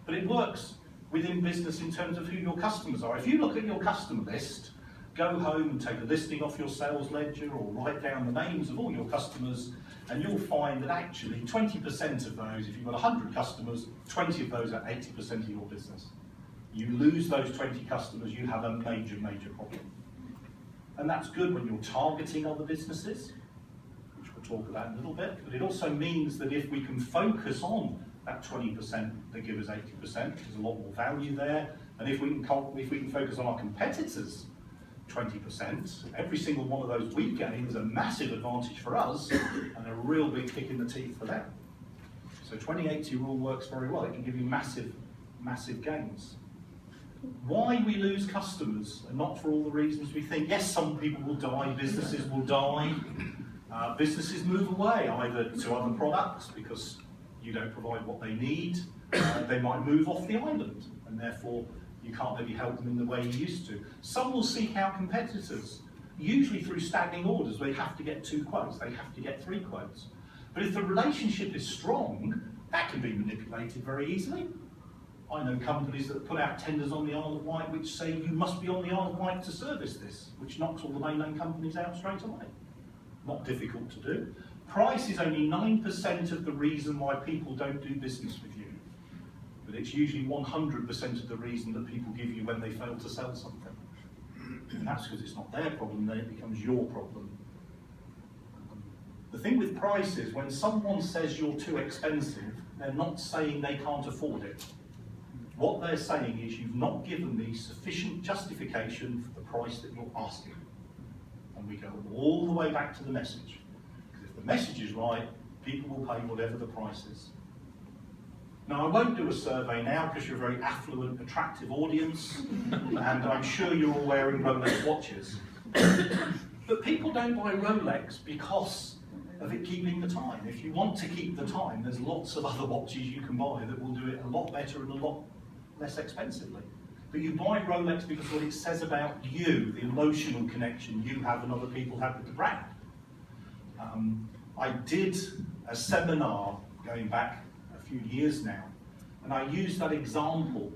But it works within business in terms of who your customers are. If you look at your customer list, go home and take a listing off your sales ledger or write down the names of all your customers, and you'll find that actually 20% of those, if you've got 100 customers, 20 of those are 80% of your business. You lose those 20 customers, you have a major, major problem. And that's good when you're targeting other businesses, which we'll talk about in a little bit, but it also means that if we can focus on that 20% that give us 80%, there's a lot more value there, and if we can focus on our competitors' 20%, every single one of those we gain is a massive advantage for us and a real big kick in the teeth for them. So 20-80 rule works very well. It can give you massive, massive gains. Why we lose customers, and not for all the reasons we think. Yes, some people will die, businesses will die, businesses move away either to other products because you don't provide what they need, they might move off the island and therefore you can't maybe help them in the way you used to. Some will seek out competitors, usually through standing orders. They have to get 2 quotes, they have to get 3 quotes. But if the relationship is strong, that can be manipulated very easily. I know companies that put out tenders on the Isle of Wight which say you must be on the Isle of Wight to service this, which knocks all the mainland companies out straight away. Not difficult to do. Price is only 9% of the reason why people don't do business with you. But it's usually 100% of the reason that people give you when they fail to sell something. And that's because it's not their problem, then it becomes your problem. The thing with price is when someone says you're too expensive, they're not saying they can't afford it. What they're saying is you've not given me sufficient justification for the price that you're asking. And we go all the way back to the message. Because if the message is right, people will pay whatever the price is. Now, I won't do a survey now because you're a very affluent, attractive audience, and I'm sure you're all wearing Rolex watches. But people don't buy Rolex because of it keeping the time. If you want to keep the time, there's lots of other watches you can buy that will do it a lot better and a lot less expensively. But you buy Rolex because of what it says about you, the emotional connection you have and other people have with the brand. I did a seminar going back a few years now, and I used that example,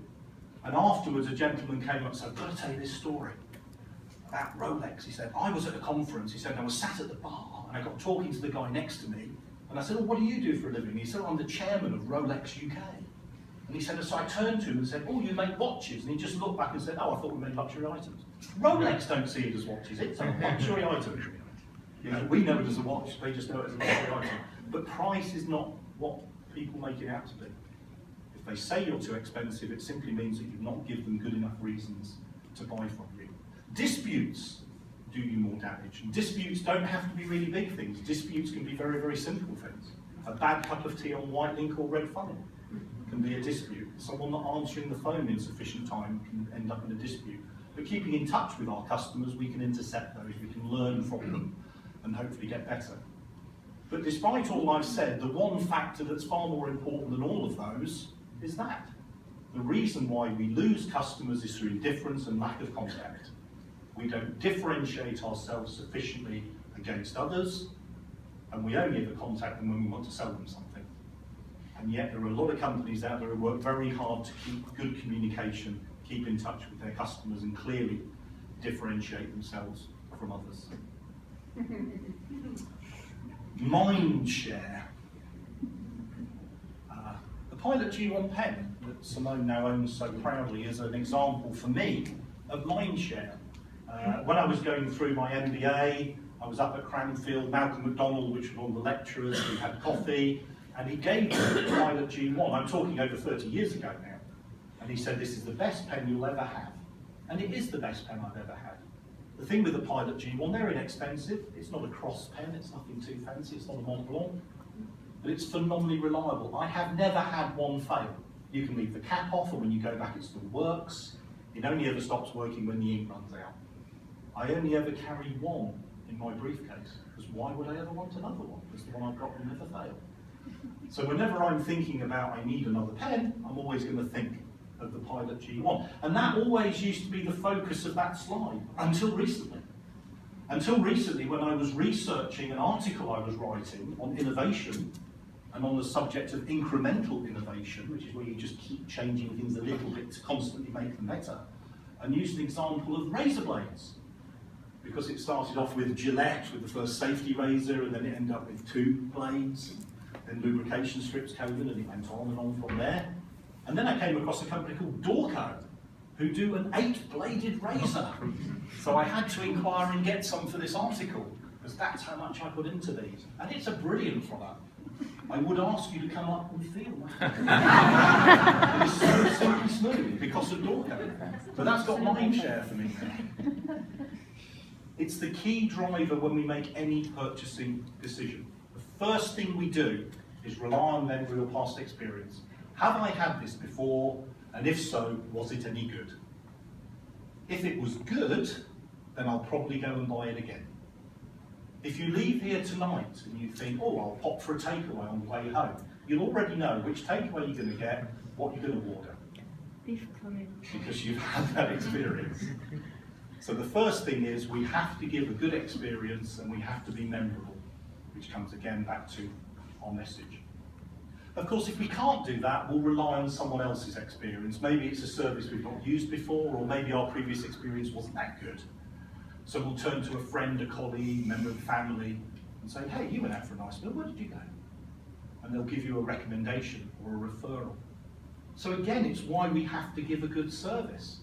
and afterwards a gentleman came up and said, I've got to tell you this story about Rolex. He said, I was at a conference, he said, I was sat at the bar, and I got talking to the guy next to me, and I said, well, what do you do for a living? He said, I'm the chairman of Rolex UK. And he said, so I turned to him and said, oh, you make watches? And he just looked back and said, oh, I thought we made luxury items. Rolex don't see it as watches, it's a luxury item. You know, we know it as a watch, they just know it as a luxury item. But price is not what people make it out to be. If they say you're too expensive, it simply means that you've not given them good enough reasons to buy from you. Disputes do you more damage. And disputes don't have to be really big things. Disputes can be very, very simple things. A bad cup of tea on white link or red funnel can be a dispute. Someone not answering the phone in sufficient time can end up in a dispute. But keeping in touch with our customers, we can intercept those, we can learn from them, and hopefully get better. But despite all I've said, the one factor that's far more important than all of those is that. The reason why we lose customers is through indifference and lack of contact. We don't differentiate ourselves sufficiently against others, and we only ever contact them when we want to sell them something. And yet there are a lot of companies out there who work very hard to keep good communication, keep in touch with their customers, and clearly differentiate themselves from others. Mind share. The Pilot G1 pen that Simone now owns so proudly is an example for me of mind share. When I was going through my MBA, I was up at Cranfield, Malcolm MacDonald, which was one of the lecturers, we had coffee, and he gave me the Pilot G1. I'm talking over 30 years ago now. And he said, this is the best pen you'll ever have. And it is the best pen I've ever had. The thing with the Pilot G1, they're inexpensive. It's not a cross pen, it's nothing too fancy, it's not a Mont Blanc. But it's phenomenally reliable. I have never had one fail. You can leave the cap off, and when you go back it still works. It only ever stops working when the ink runs out. I only ever carry one in my briefcase, because why would I ever want another one? Because the one I've got will never fail. So whenever I'm thinking about I need another pen, I'm always going to think of the Pilot G1. And that always used to be the focus of that slide, until recently. Until recently, when I was researching an article I was writing on innovation, and on the subject of incremental innovation, which is where you just keep changing things a little bit to constantly make them better, and used an example of razor blades. Because it started off with Gillette, with the first safety razor, and then it ended up with 2 blades, then lubrication strips came in, and it went on and on from there. And then I came across a company called Dorco, who do an 8-bladed razor. So I had to inquire and get some for this article, because that's how much I put into these. And it's a brilliant product. I would ask you to come up and feel that. It is so simply smooth because of Dorco. But that's got mind share for me now. It's the key driver when we make any purchasing decision. The first thing we do is rely on memory or past experience. Have I had this before? And if so, was it any good? If it was good, then I'll probably go and buy it again. If you leave here tonight and you think, oh, I'll pop for a takeaway on the way home, you'll already know which takeaway you're going to get, what you're going to order. Beef coming. Because you've had that experience. So the first thing is we have to give a good experience and we have to be memorable, which comes again back to our message. Of course, if we can't do that, we'll rely on someone else's experience. Maybe it's a service we've not used before, or maybe our previous experience wasn't that good. So we'll turn to a friend, a colleague, member of the family, and say, hey, you went out for a nice meal, where did you go? And they'll give you a recommendation or a referral. So again, it's why we have to give a good service.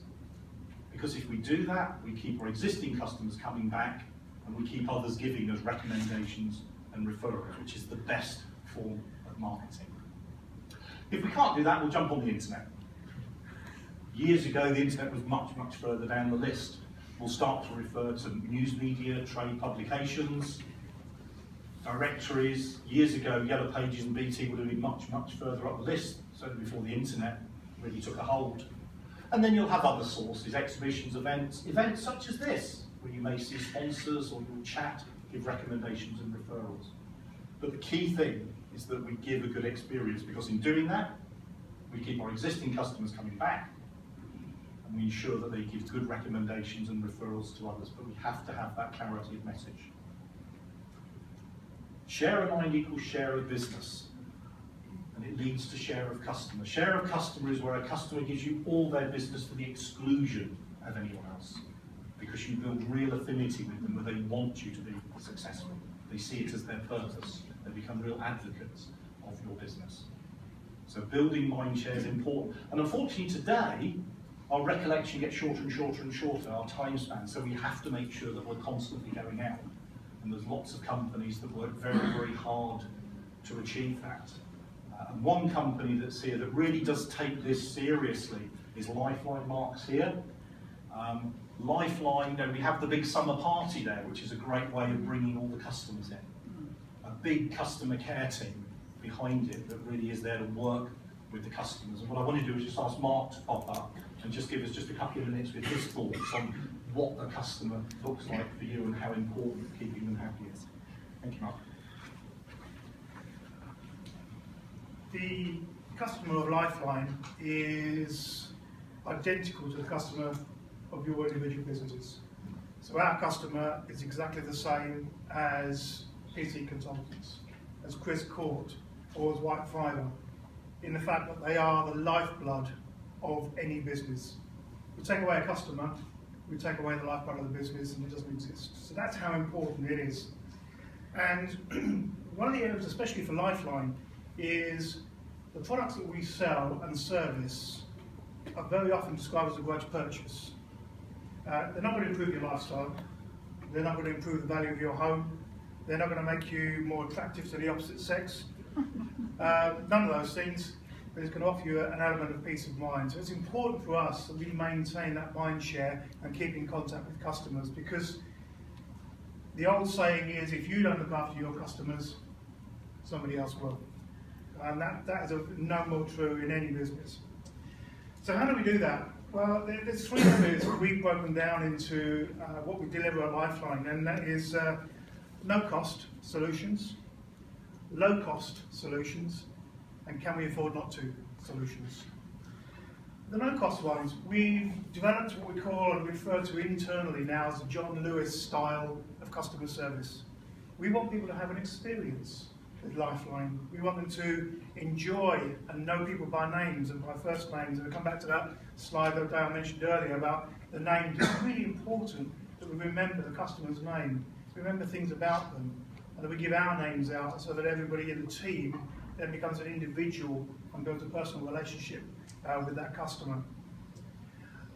Because if we do that, we keep our existing customers coming back, and we keep others giving us recommendations and referrals, which is the best form of marketing. If we can't do that, we'll jump on the internet. Years ago, the internet was much, much further down the list. We'll start to refer to news media, trade publications, directories. Years ago, Yellow Pages and BT would have been much, much further up the list, certainly before the internet really took a hold. And then you'll have other sources, exhibitions, events such as this, where you may see sponsors or you'll chat, give recommendations and referrals. But the key thing is that we give a good experience, because in doing that, we keep our existing customers coming back, and we ensure that they give good recommendations and referrals to others, but we have to have that clarity of message. Share of mind equals share of business, and it leads to share of customer. Share of customer is where a customer gives you all their business to the exclusion of anyone else, because you build real affinity with them where they want you to be successful. They see it as their purpose. They become real advocates of your business. So building mind share is important. And unfortunately today, our recollection gets shorter and shorter and shorter, our time span, so we have to make sure that we're constantly going out and there's lots of companies that work very, very hard to achieve that. And one company that's here that really does take this seriously is Lifeline. Mark's here. Lifeline, we have the big summer party there, which is a great way of bringing all the customers in. A big customer care team behind it that really is there to work with the customers. And what I want to do is just ask Mark to pop up and just give us just a couple of minutes with his thoughts on what the customer looks like for you and how important keeping them happy is. Thank you, Mark. The customer of Lifeline is identical to the customer of your individual businesses. So our customer is exactly the same as PC Consultants, as Chris Court, or as Wightfibre, in the fact that they are the lifeblood of any business. We take away a customer, we take away the lifeblood of the business, and it doesn't exist. So that's how important it is. And one of the areas, especially for Lifeline, is the products that we sell and service are very often described as a grudge purchase. They're not going to improve your lifestyle, they're not going to improve the value of your home, they're not going to make you more attractive to the opposite sex. None of those things, but it's going to offer you an element of peace of mind. So it's important for us that we maintain that mind share and keep in contact with customers, because the old saying is, if you don't look after your customers, somebody else will. And that is no more true in any business. So how do we do that? Well, there's three areas that we've broken down into what we deliver at Lifeline, and that is no-cost solutions, low-cost solutions, and can we afford not to solutions. The no-cost ones, we've developed what we call and refer to internally now as the John Lewis style of customer service. We want people to have an experience with Lifeline. We want them to enjoy and know people by names and by first names. And we'll come back to that slide that Dale mentioned earlier about the names. It's really important that we remember the customer's name, remember things about them, and that we give our names out so that everybody in the team then becomes an individual and builds a personal relationship with that customer.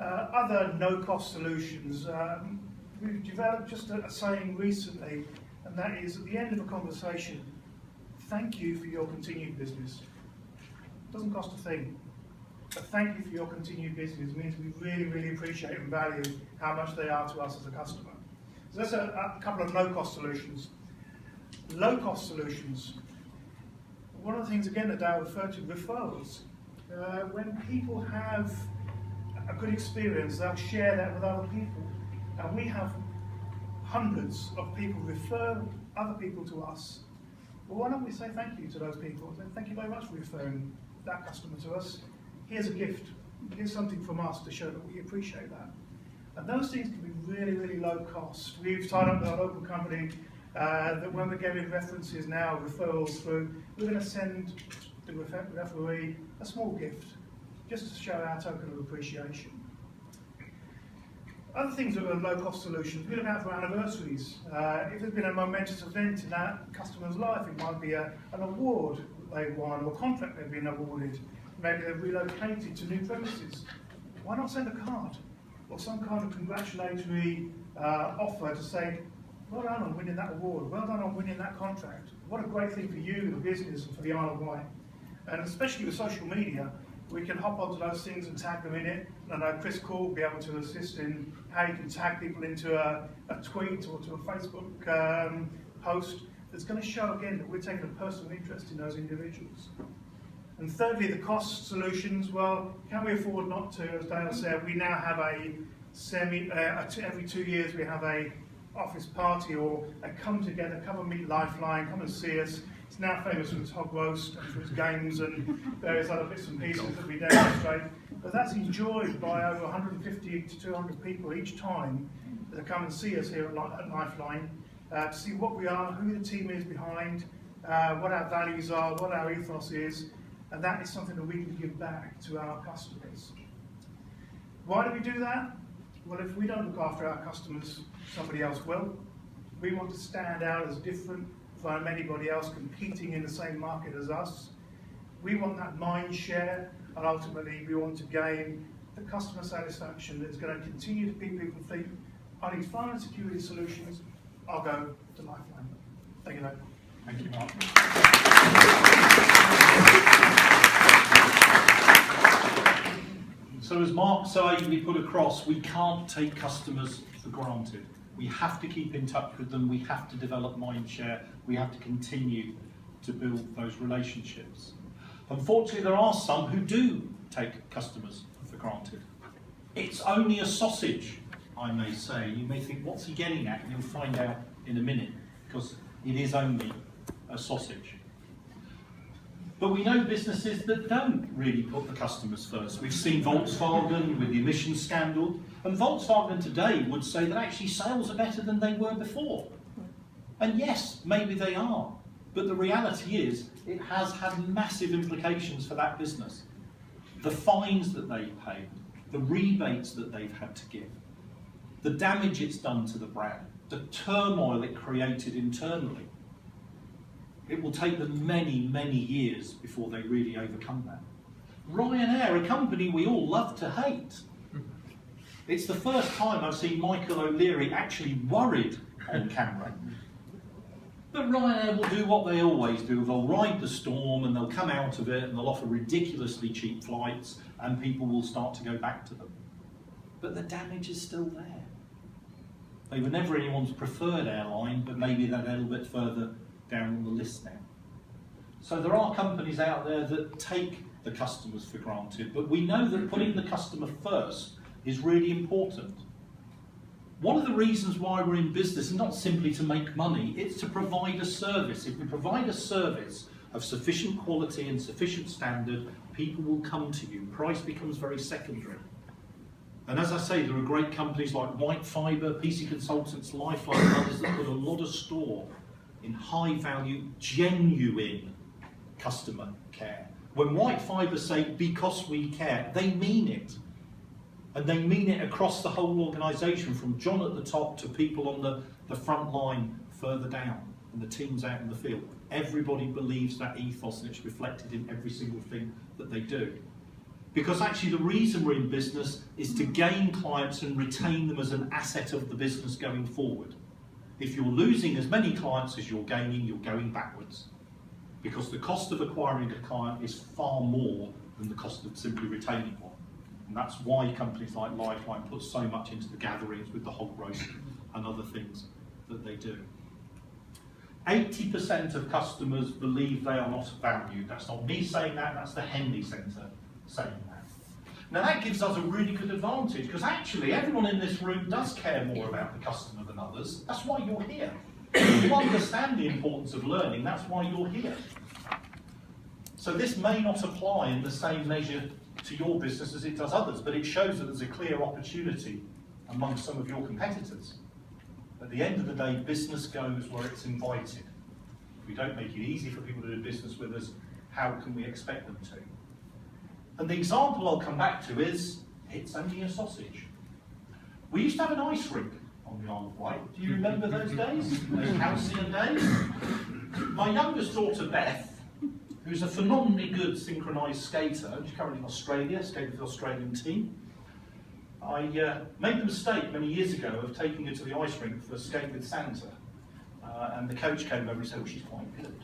Other no-cost solutions, we've developed just a saying recently, and that is at the end of a conversation, thank you for your continued business. It doesn't cost a thing, but thank you for your continued business means we really, really appreciate and value how much they are to us as a customer. So that's a couple of no-cost solutions. Low-cost solutions. One of the things, again, that Dale referred to, referrals. When people have a good experience, they'll share that with other people. And we have hundreds of people refer other people to us. Well, why don't we say thank you to those people? Say, thank you very much for referring that customer to us. Here's a gift. Here's something from us to show that we appreciate that. And those things can be really, really low cost. We've tied up with our local company that when we're getting references now, referrals through, we're going to send the referee a small gift, just to show our token of appreciation. Other things that are low-cost solutions, we look out for anniversaries. If there's been a momentous event in that customer's life, it might be an award that they won or a contract they've been awarded. Maybe they've relocated to new premises. Why not send a card or some kind of congratulatory offer to say, well done on winning that award, well done on winning that contract. What a great thing for you, the business, and for the Isle of Wight. And especially with social media, we can hop onto those things and tag them in it. And I know Chris Cole will be able to assist in how you can tag people into a tweet or to a Facebook post that's going to show again that we're taking a personal interest in those individuals. And thirdly, the cost solutions. Well, can we afford not to? As Dale said, we now have every 2 years we have a office party or a come together, come and meet Lifeline, come and see us. It's now famous for its hog roast and for its games and various other bits and pieces that we demonstrate. But that's enjoyed by over 150 to 200 people each time that come and see us here at Lifeline to see what we are, who the team is behind, what our values are, what our ethos is, and that is something that we can give back to our customers. Why do we do that? Well, if we don't look after our customers, somebody else will. We want to stand out as different from anybody else competing in the same market as us. We want that mind share, and ultimately we want to gain the customer satisfaction that's going to continue to make people think, I need fire and security solutions, I'll go to Lifeline. Thank you, Dave. Thank you, Mark. So as Mark so ably put across, we can't take customers for granted. We have to keep in touch with them, we have to develop mindshare, we have to continue to build those relationships. Unfortunately, there are some who do take customers for granted. It's only a sausage, I may say. You may think, what's he getting at? And you'll find out in a minute, because it is only a sausage. But we know businesses that don't really put the customers first. We've seen Volkswagen with the emissions scandal, and Volkswagen today would say that actually sales are better than they were before. And yes, maybe they are, but the reality is it has had massive implications for that business. The fines that they've paid, the rebates that they've had to give, the damage it's done to the brand, the turmoil it created internally. It will take them many, many years before they really overcome that. Ryanair, a company we all love to hate. It's the first time I've seen Michael O'Leary actually worried on camera. But Ryanair will do what they always do. They'll ride the storm and they'll come out of it and they'll offer ridiculously cheap flights and people will start to go back to them. But the damage is still there. They were never anyone's preferred airline, but maybe they're a little bit further down on the list now. So there are companies out there that take the customers for granted, but we know that putting the customer first is really important. One of the reasons why we're in business is not simply to make money, it's to provide a service. If we provide a service of sufficient quality and sufficient standard, people will come to you. Price becomes very secondary. And as I say, there are great companies like Wightfibre, PC Consultants, Lifeline and others that put a lot of store in high value, genuine customer care. When Wightfibre say, because we care, they mean it. And they mean it across the whole organisation, from John at the top to people on the front line further down, and the teams out in the field. Everybody believes that ethos and it's reflected in every single thing that they do. Because actually the reason we're in business is to gain clients and retain them as an asset of the business going forward. If you're losing as many clients as you're gaining, you're going backwards. Because the cost of acquiring a client is far more than the cost of simply retaining one. And that's why companies like Lifeline put so much into the gatherings with the hog roast and other things that they do. 80% of customers believe they are not valued. That's not me saying that, that's the Henley Centre saying that. Now that gives us a really good advantage, because actually everyone in this room does care more about the customer than others. That's why you're here. You understand the importance of learning, that's why you're here. So this may not apply in the same measure to your business as it does others, but it shows that there's a clear opportunity among some of your competitors. At the end of the day, business goes where it's invited. If we don't make it easy for people to do business with us, how can we expect them to? And the example I'll come back to is, it's only a sausage. We used to have an ice rink on the Isle of Wight. Do you remember those days? Those halcyon days? My youngest daughter, Beth, who's a phenomenally good synchronised skater, she's currently in Australia, skating for the Australian team. I made the mistake many years ago of taking her to the ice rink for Skate with Santa. And the coach came over and said, oh, she's quite good.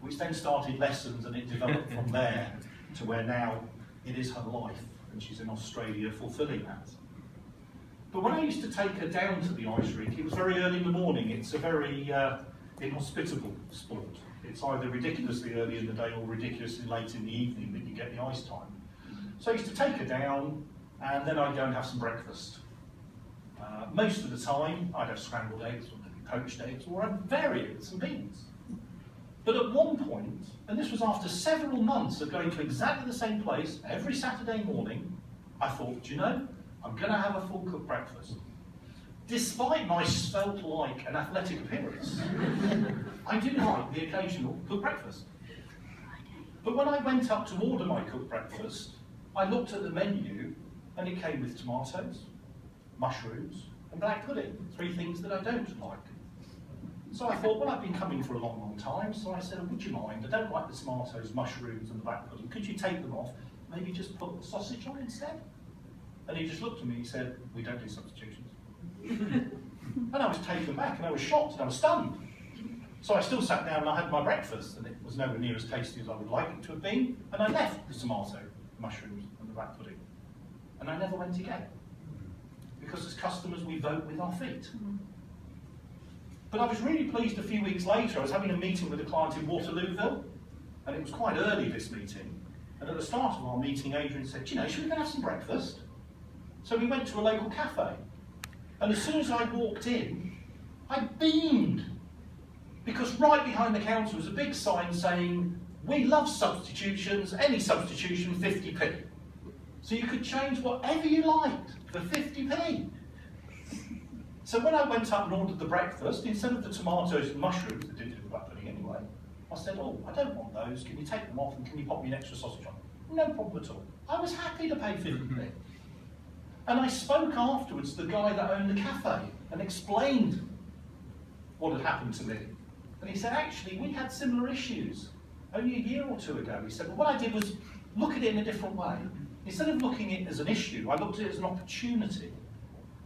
Which then started lessons, and it developed from there to where now it is her life, and she's in Australia fulfilling that. But when I used to take her down to the ice rink, it was very early in the morning. It's a very inhospitable sport. It's either ridiculously early in the day or ridiculously late in the evening that you get the ice time. So I used to take her down, and then I'd go and have some breakfast. Most of the time, I'd have scrambled eggs, or maybe poached eggs, or I'd vary it with some beans. But at one point, and this was after several months of going to exactly the same place every Saturday morning, I thought, do you know, I'm going to have a full cooked breakfast. Despite my svelte-like and athletic appearance, I do like the occasional cooked breakfast. But when I went up to order my cooked breakfast, I looked at the menu and it came with tomatoes, mushrooms and black pudding, three things that I don't like. So I thought, well, I've been coming for a long, long time, so I said, oh, would you mind? I don't like the tomatoes, mushrooms and the black pudding. Could you take them off? Maybe just put the sausage on instead? And he just looked at me and he said, we don't do substitutions. And I was taken back, and I was shocked, and I was stunned. So I still sat down and I had my breakfast, and it was nowhere near as tasty as I would like it to have been, and I left the tomato, mushrooms, and the rat pudding. And I never went again. Because as customers, we vote with our feet. But I was really pleased a few weeks later. I was having a meeting with a client in Waterlooville, and it was quite early, this meeting. And at the start of our meeting, Adrian said, "You know, should we go have some breakfast?" So we went to a local cafe. And as soon as I walked in, I beamed. Because right behind the counter was a big sign saying, "We love substitutions, any substitution 50p. So you could change whatever you liked for 50p. So when I went up and ordered the breakfast, instead of the tomatoes and mushrooms that didn't do the rat pudding anyway, I said, "Oh, I don't want those. Can you take them off and can you pop me an extra sausage on?" No problem at all. I was happy to pay 50p. And I spoke afterwards to the guy that owned the cafe and explained what had happened to me. And he said, "Actually, we had similar issues only a year or two ago." He said, "Well, what I did was look at it in a different way. Instead of looking at it as an issue, I looked at it as an opportunity.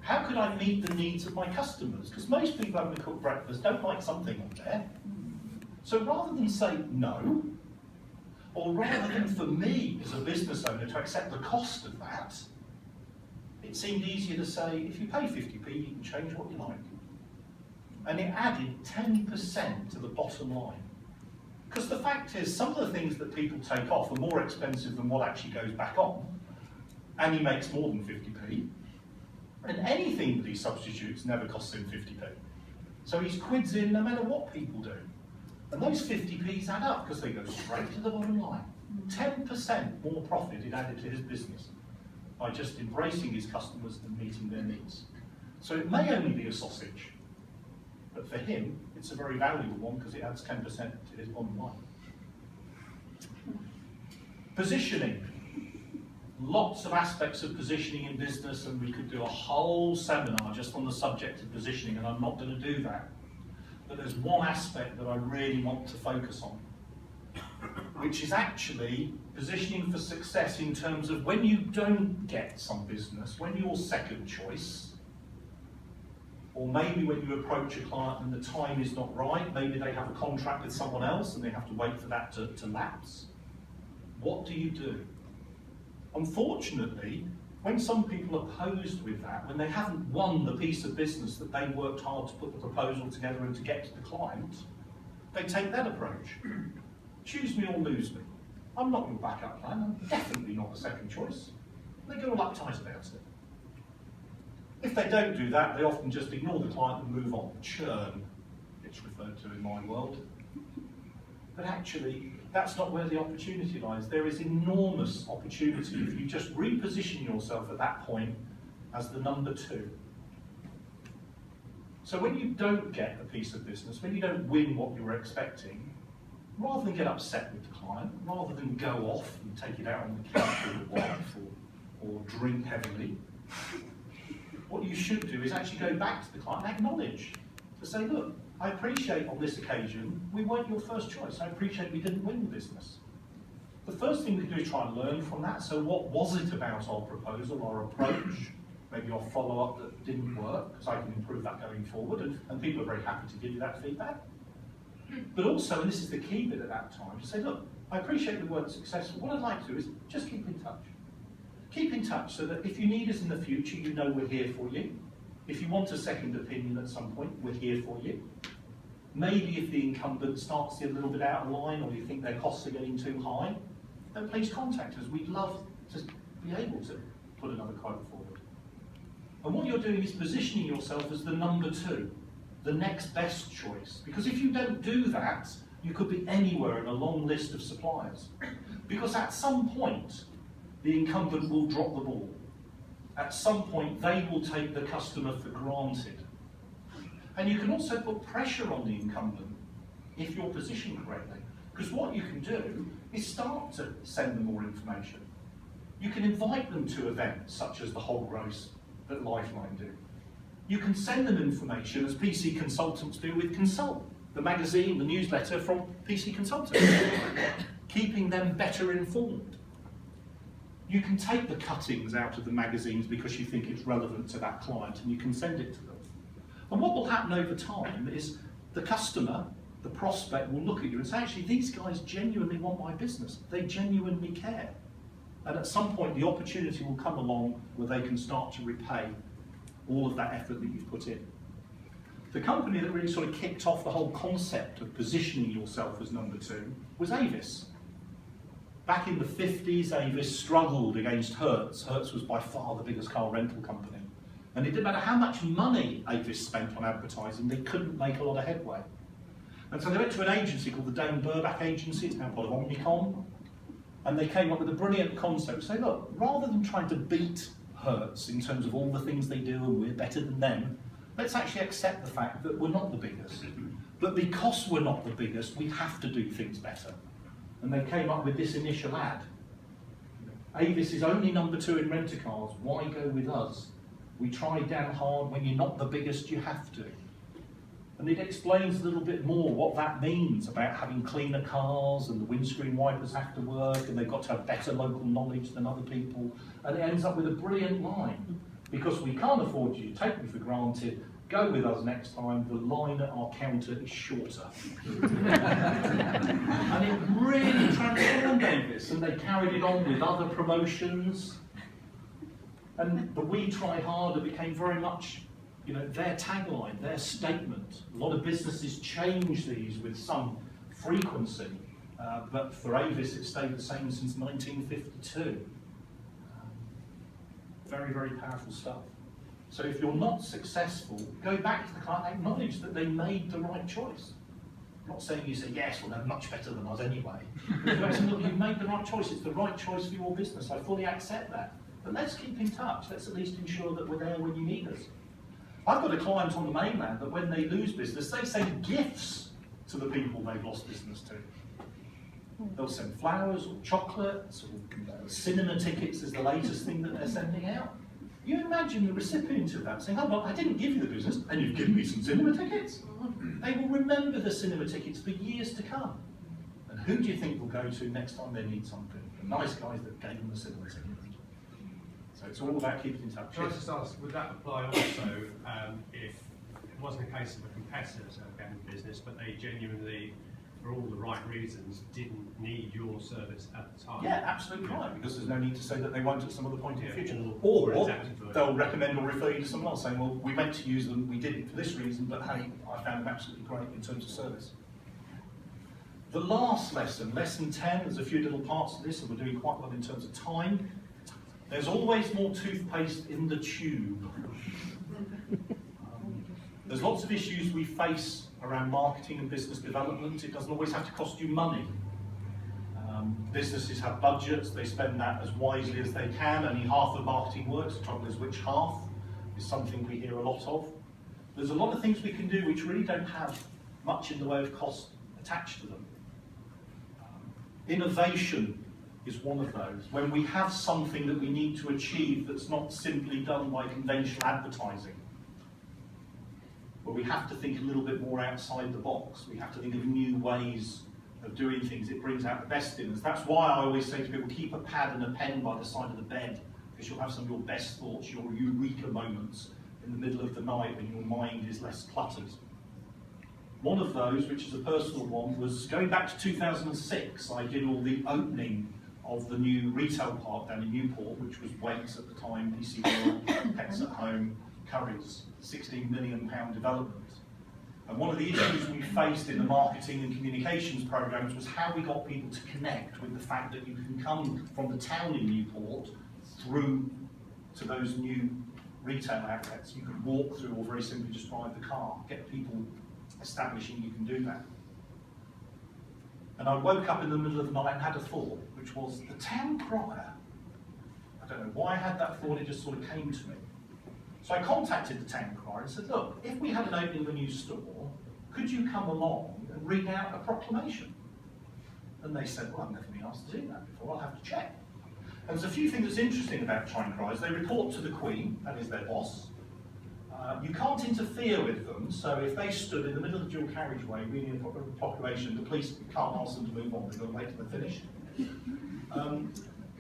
How could I meet the needs of my customers? Because most people having a cooked breakfast don't like something on there. So rather than say no, or rather than for me as a business owner to accept the cost of that, it seemed easier to say, if you pay 50p, you can change what you like." And it added 10% to the bottom line. Because the fact is, some of the things that people take off are more expensive than what actually goes back on. And he makes more than 50p. And anything that he substitutes never costs him 50p. So he's quids in no matter what people do. And those 50p's add up because they go straight to the bottom line. 10% more profit it added to his business by just embracing his customers and meeting their needs. So it may only be a sausage, but for him, it's a very valuable one because it adds 10% to his bottom line. Positioning. Lots of aspects of positioning in business, and we could do a whole seminar just on the subject of positioning, and I'm not going to do that. But there's one aspect that I really want to focus on, which is actually positioning for success in terms of when you don't get some business, when you're second choice, or maybe when you approach a client and the time is not right, maybe they have a contract with someone else and they have to wait for that to lapse. What do you do? Unfortunately, when some people are posed with that, when they haven't won the piece of business that they worked hard to put the proposal together and to get to the client, they take that approach. Choose me or lose me. I'm not your backup plan, I'm definitely not the second choice. They get all uptight about it. If they don't do that, they often just ignore the client and move on. Churn, it's referred to in my world. But actually, that's not where the opportunity lies. There is enormous opportunity if you just reposition yourself at that point as the number 2. So when you don't get a piece of business, when you don't win what you were expecting, rather than get upset with the client, rather than go off and take it out on the couch with your wife or drink heavily, what you should do is actually go back to the client and acknowledge, to say, "Look, I appreciate on this occasion, we weren't your first choice. I appreciate we didn't win the business. The first thing we can do is try and learn from that. So what was it about our proposal, our approach, maybe our follow-up that didn't work, because I can improve that going forward, and people are very happy to give you that feedback. But also, and this is the key bit at that time, to say, look, I appreciate we weren't successful. What I'd like to do is just keep in touch. Keep in touch so that if you need us in the future, you know we're here for you. If you want a second opinion at some point, we're here for you. Maybe if the incumbent starts to get a little bit out of line or you think their costs are getting too high, then please contact us. We'd love to be able to put another quote forward. And what you're doing is positioning yourself as the number 2, the next best choice. Because if you don't do that, you could be anywhere in a long list of suppliers. Because at some point, the incumbent will drop the ball. At some point, they will take the customer for granted. And you can also put pressure on the incumbent if you're positioned correctly. Because what you can do is start to send them more information. You can invite them to events such as the Hodes that Lifeline do. You can send them information as PC consultants do with Consult, the magazine, the newsletter from PC consultants, keeping them better informed. You can take the cuttings out of the magazines because you think it's relevant to that client and you can send it to them. And what will happen over time is the customer, the prospect, will look at you and say, actually, these guys genuinely want my business. They genuinely care. And at some point, the opportunity will come along where they can start to repay all of that effort that you've put in. The company that really sort of kicked off the whole concept of positioning yourself as number two was Avis. Back in the 50s, Avis struggled against Hertz. Hertz was by far the biggest car rental company. And it didn't matter how much money Avis spent on advertising, they couldn't make a lot of headway. And so they went to an agency called the Dane Burback Agency, it's now part of Omnicom, and they came up with a brilliant concept, saying, look, rather than trying to beat Hertz in terms of all the things they do and we're better than them, let's actually accept the fact that we're not the biggest. But because we're not the biggest, we have to do things better. And they came up with this initial ad. Avis is only number two in rent-a-cars, why go with us? We try down hard, when you're not the biggest, you have to. And it explains a little bit more what that means about having cleaner cars and the windscreen wipers have to work and they've got to have better local knowledge than other people. And it ends up with a brilliant line. Because we can't afford you to take me for granted, go with us next time, the line at our counter is shorter. And it really transformed Avis, and they carried it on with other promotions. And the We Try Harder became very much, you know, their tagline, their statement. A lot of businesses change these with some frequency, but for Avis it stayed the same since 1952. Very, very powerful stuff. So if you're not successful, go back to the client, acknowledge that they made the right choice. I'm not saying you say, yes, well, they're much better than us anyway. But say, look, you've made the right choice, it's the right choice for your business, I fully accept that. But let's keep in touch, let's at least ensure that we're there when you need us. I've got a client on the mainland that when they lose business, they send gifts to the people they've lost business to. They'll send flowers or chocolates or cinema tickets is the latest thing that they're sending out. You imagine the recipient of that saying, oh, well, I didn't give you the business and you've given me some cinema tickets. They will remember the cinema tickets for years to come. And who do you think will go to next time they need something? The nice guys that gave them the cinema tickets. So it's all about keeping in touch. Can I just ask, would that apply also if it wasn't a case of a competitor getting business, but they genuinely, for all the right reasons, didn't need your service at the time? Yeah, absolutely right, because there's no need to say that they won't at some other point in the future. Or Or they'll recommend or refer you to someone else saying, well, we meant to use them, we didn't for this reason, but hey, I found them absolutely great in terms of service. The last lesson, lesson 10, there's a few little parts to this, and we're doing quite well in terms of time. There's always more toothpaste in the tube. There's lots of issues we face around marketing and business development. It doesn't always have to cost you money. Businesses have budgets, they spend that as wisely as they can. Only half of marketing works. The trouble is which half is something we hear a lot of. There's a lot of things we can do which really don't have much in the way of cost attached to them. Innovation is one of those. When we have something that we need to achieve that's not simply done by conventional advertising, where we have to think a little bit more outside the box. We have to think of new ways of doing things. It brings out the best in us. That's why I always say to people, keep a pad and a pen by the side of the bed, because you'll have some of your best thoughts, your eureka moments in the middle of the night when your mind is less cluttered. One of those, which is a personal one, was going back to 2006, I did all the opening of the new retail park down in Newport, which was Wight at the time, PC World, Pets at Home, Currys, £16 million development. And one of the issues we faced in the marketing and communications programs was how we got people to connect with the fact that you can come from the town in Newport through to those new retail outlets. You can walk through or very simply just drive the car, get people establishing you can do that. And I woke up in the middle of the night and had a thought, which was the town crier. I don't know why I had that thought, it just sort of came to me. So I contacted the town crier and said, look, if we had an opening of a new store, could you come along and read out a proclamation? And they said, well, I've never been asked to do that before, I'll have to check. And there's a few things that's interesting about town criers. They report to the Queen, that is their boss. You can't interfere with them, so if they stood in the middle of the dual carriageway reading a proclamation, the police can't ask them to move on, they've got to wait till they're finished.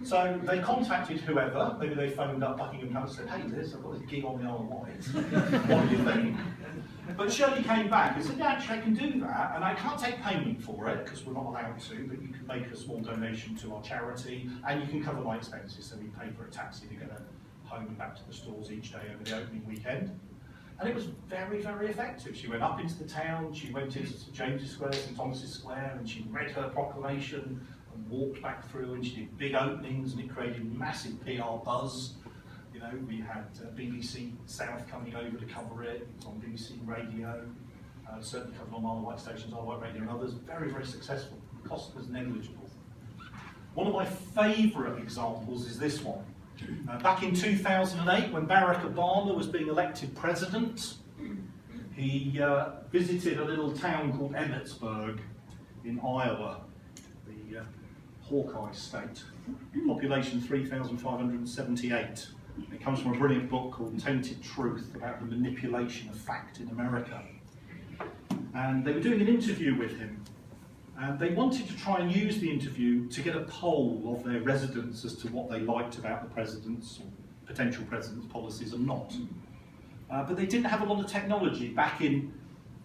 So they contacted whoever, maybe they phoned up Buckingham Palace and said, hey Liz, I've got this gig on the Isle of Wight. What do you think? But Shirley came back and said, yeah, actually I can do that, and I can't take payment for it, because we're not allowed to, but you can make a small donation to our charity, and you can cover my expenses, so we pay for a taxi to get her home and back to the stores each day over the opening weekend. And it was very, very effective. She went up into the town, she went into St James's Square, St Thomas's Square, and she read her proclamation and walked back through, and she did big openings, and it created massive PR buzz. You know, we had BBC South coming over to cover it. It was on BBC Radio, certainly covered on Isle of Wight stations, Isle of Wight Radio and others. Very, very successful. The cost was negligible. One of my favourite examples is this one. Back in 2008, when Barack Obama was being elected president, he visited a little town called Emmetsburg in Iowa, the Hawkeye state. Population 3,578. It comes from a brilliant book called Tainted Truth about the manipulation of fact in America. And they were doing an interview with him. And they wanted to try and use the interview to get a poll of their residents as to what they liked about the president's or potential president's policies and not. But they didn't have a lot of technology. Back in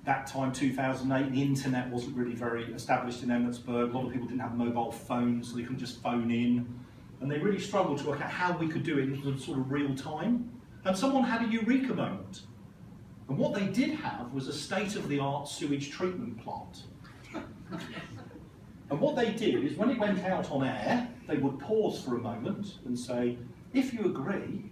that time, 2008, the internet wasn't really very established in Emmetsburg. A lot of people didn't have mobile phones, so they couldn't just phone in. And they really struggled to work out how we could do it in sort of real time. And someone had a eureka moment. And what they did have was a state-of-the-art sewage treatment plant. And what they did is when it went out on air, they would pause for a moment and say, if you agree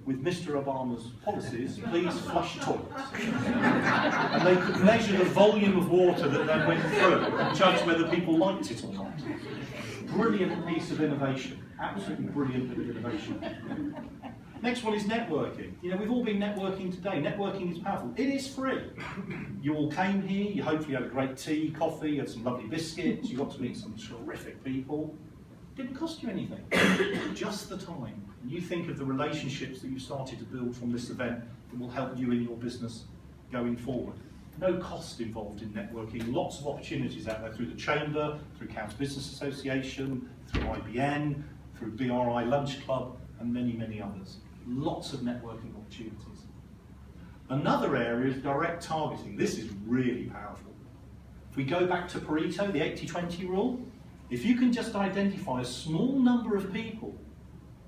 with Mr. Obama's policies, please flush toilets. And they could measure the volume of water that then went through and judge whether people liked it or not. Brilliant piece of innovation, absolutely brilliant bit of innovation. Next one is networking. You know, we've all been networking today. Networking is powerful. It is free. You all came here, you hopefully had a great tea, coffee, had some lovely biscuits, you got to meet some terrific people. It didn't cost you anything, just the time. And you think of the relationships that you started to build from this event that will help you in your business going forward. No cost involved in networking, lots of opportunities out there through the Chamber, through Counts Business Association, through IBN, through BRI Lunch Club, and many, many others. Lots of networking opportunities. Another area is direct targeting. This is really powerful. If we go back to Pareto, the 80-20 rule, if you can just identify a small number of people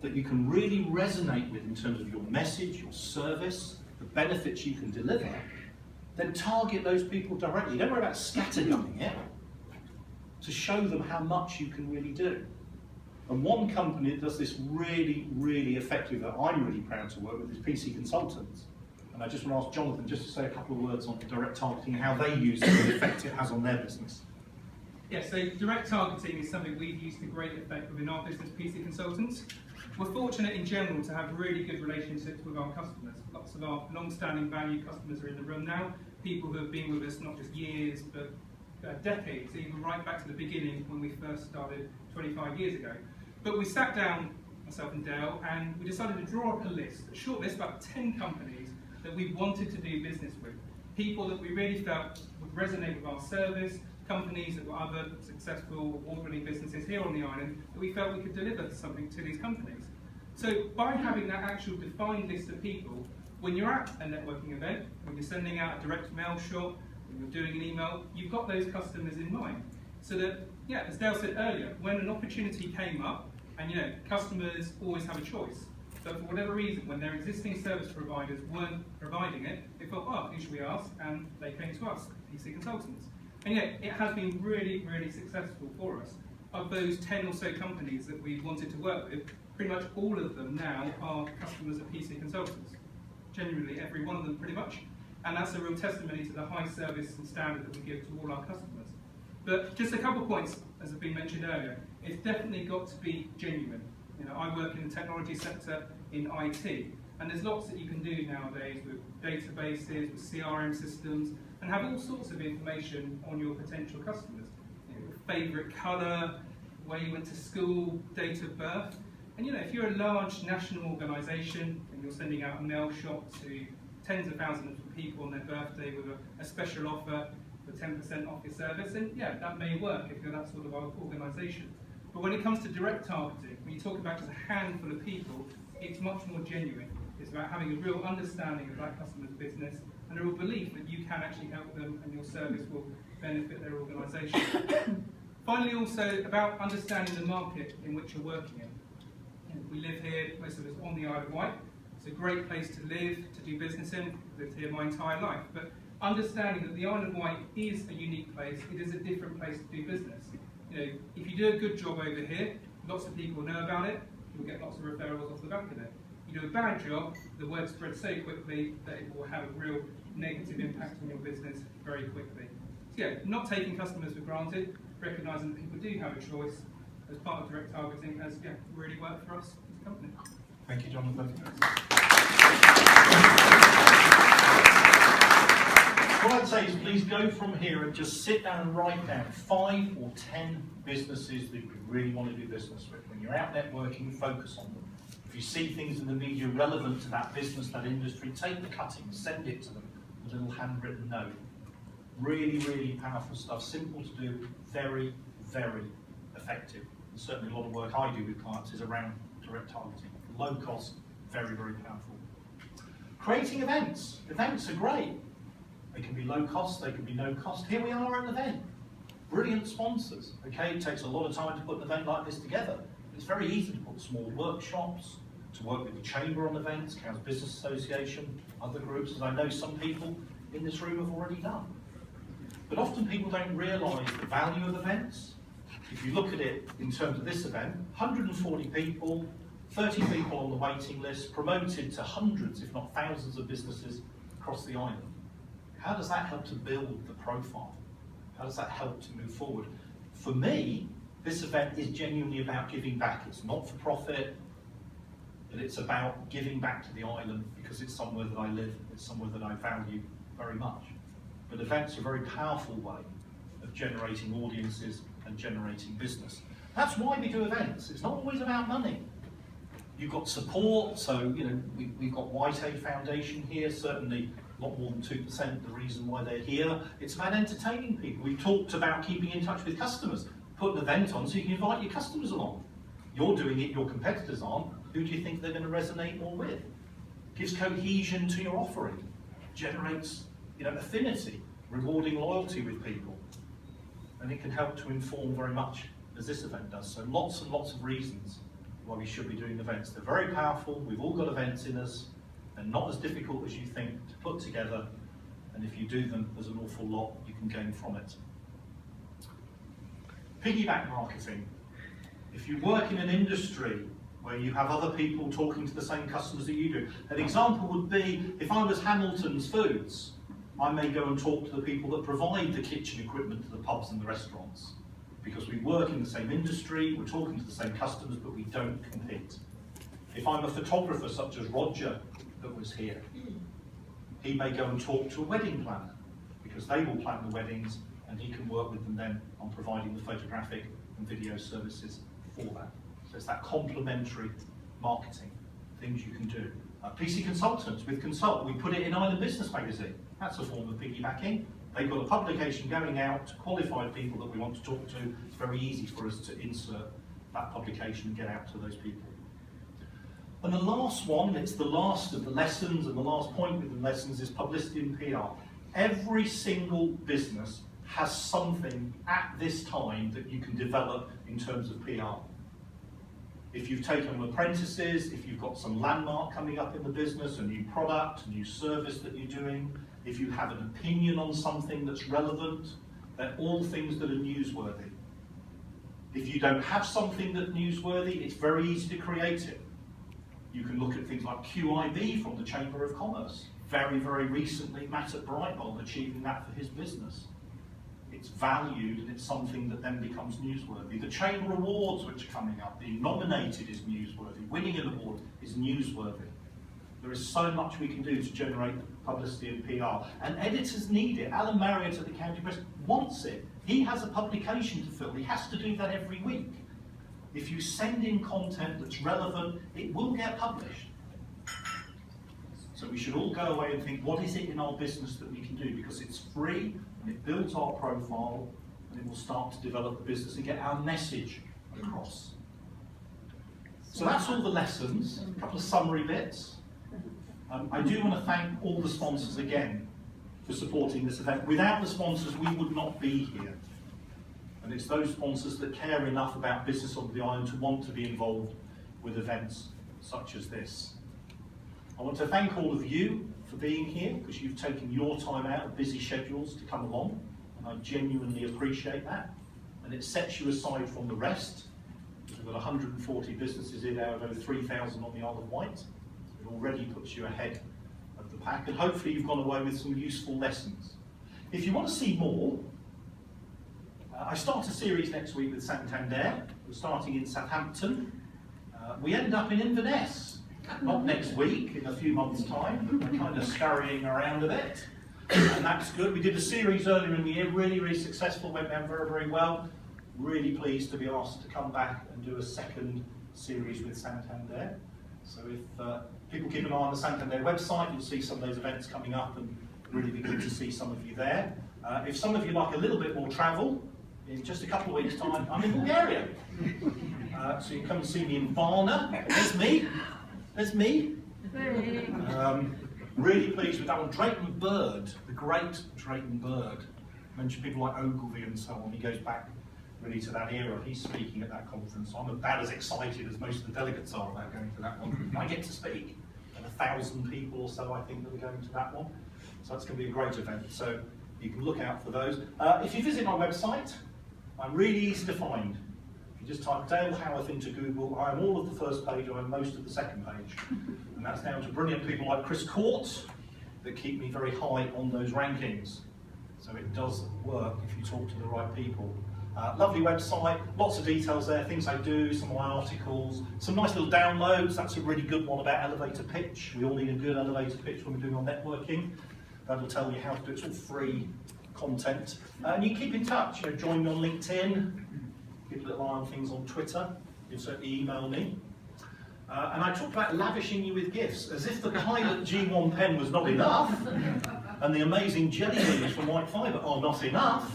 that you can really resonate with in terms of your message, your service, the benefits you can deliver, then target those people directly. Don't worry about scattergunning it, to show them how much you can really do. And one company that does this really, really effectively, that I'm really proud to work with, is PC Consultants. And I just want to ask Jonathan just to say a couple of words on direct targeting and how they use it and the effect it has on their business. Yeah, so direct targeting is something we've used to great effect within our business, PC Consultants. We're fortunate in general to have really good relationships with our customers. Lots of our long-standing valued customers are in the room now, people who have been with us not just years, but decades, even right back to the beginning when we first started 25 years ago. But we sat down, myself and Dale, and we decided to draw up a short list, about 10 companies that we wanted to do business with. People that we really felt would resonate with our service, companies that were other successful, award-winning businesses here on the island, that we felt we could deliver something to these companies. So by having that actual defined list of people, when you're at a networking event, when you're sending out a direct mail shot, when you're doing an email, you've got those customers in mind. So that, yeah, as Dale said earlier, when an opportunity came up, and you know, customers always have a choice. But for whatever reason, when their existing service providers weren't providing it, they thought, oh, who should we ask? And they came to us, PC Consultants. And yeah, it has been really, really successful for us. Of those 10 or so companies that we wanted to work with, pretty much all of them now are customers of PC Consultants. Genuinely, every one of them pretty much. And that's a real testimony to the high service and standard that we give to all our customers. But just a couple of points, as have been mentioned earlier, it's definitely got to be genuine. You know, I work in the technology sector in IT, and there's lots that you can do nowadays with databases, with CRM systems, and have all sorts of information on your potential customers. You know, favourite colour, where you went to school, date of birth. And you know, if you're a large national organisation and you're sending out a mail shot to tens of thousands of people on their birthday with a special offer for 10% off your service, then yeah, that may work if you're that sort of organisation. But when it comes to direct targeting, when you talk about just a handful of people, it's much more genuine. It's about having a real understanding of that customer's business and a real belief that you can actually help them and your service will benefit their organisation. Finally, also about understanding the market in which you're working in. We live here, most of us on the Isle of Wight. It's a great place to live, to do business in. I've lived here my entire life. But understanding that the Isle of Wight is a unique place, it is a different place to do business. If you do a good job over here, lots of people know about it, you'll get lots of referrals off the back of it. You do a bad job, the word spreads so quickly that it will have a real negative impact on your business very quickly. So yeah, not taking customers for granted, recognising that people do have a choice as part of direct targeting has really worked for us as a company. Thank you, Jonathan. What I'd say is please go from here and just sit down and write down 5 or 10 businesses that you really want to do business with. When you're out networking, focus on them. If you see things in the media relevant to that business, that industry, take the cuttings, send it to them, a little handwritten note. Really, really powerful stuff, simple to do, very, very effective. And certainly a lot of work I do with clients is around direct targeting. Low cost, very, very powerful. Creating events. Events are great. They can be low cost, they can be no cost. Here we are at an event. Brilliant sponsors. Okay, it takes a lot of time to put an event like this together. It's very easy to put small workshops, to work with the Chamber on events, Cows Business Association, other groups, as I know some people in this room have already done. But often people don't realise the value of events. If you look at it in terms of this event, 140 people, 30 people on the waiting list, promoted to hundreds, if not thousands of businesses across the island. How does that help to build the profile? How does that help to move forward? For me, this event is genuinely about giving back. It's not for profit, but it's about giving back to the island because it's somewhere that I live, it's somewhere that I value very much. But events are a very powerful way of generating audiences and generating business. That's why we do events. It's not always about money. You've got support, so we've got Wight Foundation here, certainly a lot more than 2% the reason why they're here. It's about entertaining people. We've talked about keeping in touch with customers. Put an event on so you can invite your customers along. You're doing it, your competitors aren't. Who do you think they're going to resonate more with? Gives cohesion to your offering. Generates affinity, rewarding loyalty with people. And it can help to inform very much as this event does. So lots and lots of reasons why we should be doing events. They're very powerful, we've all got events in us, and not as difficult as you think to put together, and if you do them, there's an awful lot you can gain from it. Piggyback marketing. If you work in an industry where you have other people talking to the same customers that you do, an example would be, if I was Hamilton's Foods, I may go and talk to the people that provide the kitchen equipment to the pubs and the restaurants. Because we work in the same industry, we're talking to the same customers, but we don't compete. If I'm a photographer such as Roger that was here, he may go and talk to a wedding planner because they will plan the weddings and he can work with them then on providing the photographic and video services for that. So it's that complementary marketing, things you can do. PC Consultants with Consult, we put it in Island Business Magazine. That's a form of piggybacking. They've got a publication going out to qualified people that we want to talk to. It's very easy for us to insert that publication and get out to those people. And the last one, it's the last of the lessons, and the last point with the lessons is publicity and PR. Every single business has something at this time that you can develop in terms of PR. If you've taken on apprentices, if you've got some landmark coming up in the business, a new product, a new service that you're doing, if you have an opinion on something that's relevant, they're all things that are newsworthy. If you don't have something that's newsworthy, it's very easy to create it. You can look at things like QIB from the Chamber of Commerce. Very, very recently, Matt at Brightbulb achieving that for his business. It's valued and it's something that then becomes newsworthy. The Chamber Awards which are coming up, being nominated is newsworthy, winning an award is newsworthy. There is so much we can do to generate publicity and PR, and editors need it. Alan Marriott at the County Press wants it. He has a publication to fill, he has to do that every week. If you send in content that's relevant, it will get published. So we should all go away and think, what is it in our business that we can do? Because it's free, and it builds our profile, and it will start to develop the business and get our message across. So that's all the lessons, a couple of summary bits. I do want to thank all the sponsors again for supporting this event. Without the sponsors, we would not be here. And it's those sponsors that care enough about business on the island to want to be involved with events such as this. I want to thank all of you for being here, because you've taken your time out of busy schedules to come along, and I genuinely appreciate that. And it sets you aside from the rest. We've got 140 businesses in out of over 3,000 on the Isle of Wight. It already puts you ahead of the pack, and hopefully you've gone away with some useful lessons. If you want to see more, I start a series next week with Santander. We're starting in Southampton. We end up in Inverness, not next week, in a few months' time. We're kind of scurrying around a bit, and that's good. We did a series earlier in the year, really, really successful, went down very, very well. Really pleased to be asked to come back and do a second series with Santander. So if people keep an eye on the Santander website, you'll see some of those events coming up, and really be good to see some of you there. If some of you like a little bit more travel, in just a couple of weeks' time, I'm in Bulgaria. So you can come and see me in Varna. There's me. There's me. Really pleased with that one. Drayton Bird, the great Drayton Bird. I mentioned people like Ogilvy and so on. He goes back really to that era. He's speaking at that conference. I'm about as excited as most of the delegates are about going to that one. I get to speak. And 1,000 people or so, I think, that are going to that one. So that's going to be a great event. So you can look out for those. If you visit my website, I'm really easy to find. If you just type Dale Howarth into Google, I'm all of the first page, I'm most of the second page. And that's down to brilliant people like Chris Court that keep me very high on those rankings. So it does work if you talk to the right people. Lovely website, lots of details there, things I do, some of my articles, some nice little downloads. That's a really good one about elevator pitch. We all need a good elevator pitch when we're doing our networking. That'll tell you how to do it. It's all free content. And you can keep in touch. Join me on LinkedIn, keep a little eye on things on Twitter. You can certainly email me. And I talked about lavishing you with gifts, as if the Pilot G1 pen was not enough, and the amazing jelly beans from Wightfibre are not enough.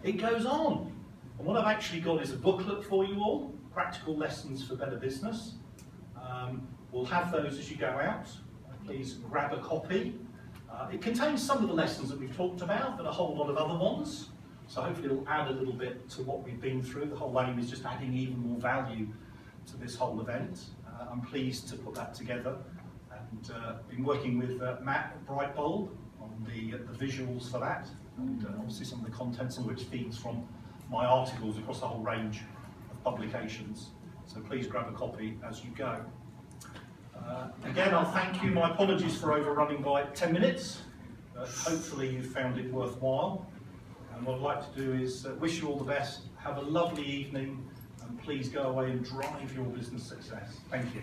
It goes on. And what I've actually got is a booklet for you all, Practical Lessons for Better Business. We'll have those as you go out. Please grab a copy. It contains some of the lessons that we've talked about, but a whole lot of other ones. So hopefully it'll add a little bit to what we've been through. The whole aim is just adding even more value to this whole event. I'm pleased to put that together, and been working with Matt at Brightbulb on the visuals for that, and obviously some of the content, some of which feeds from my articles across a whole range of publications. So please grab a copy as you go. Again, I'll thank you. My apologies for overrunning by 10 minutes. Hopefully you found it worthwhile. And what I'd like to do is wish you all the best. Have a lovely evening, and please go away and drive your business success. Thank you.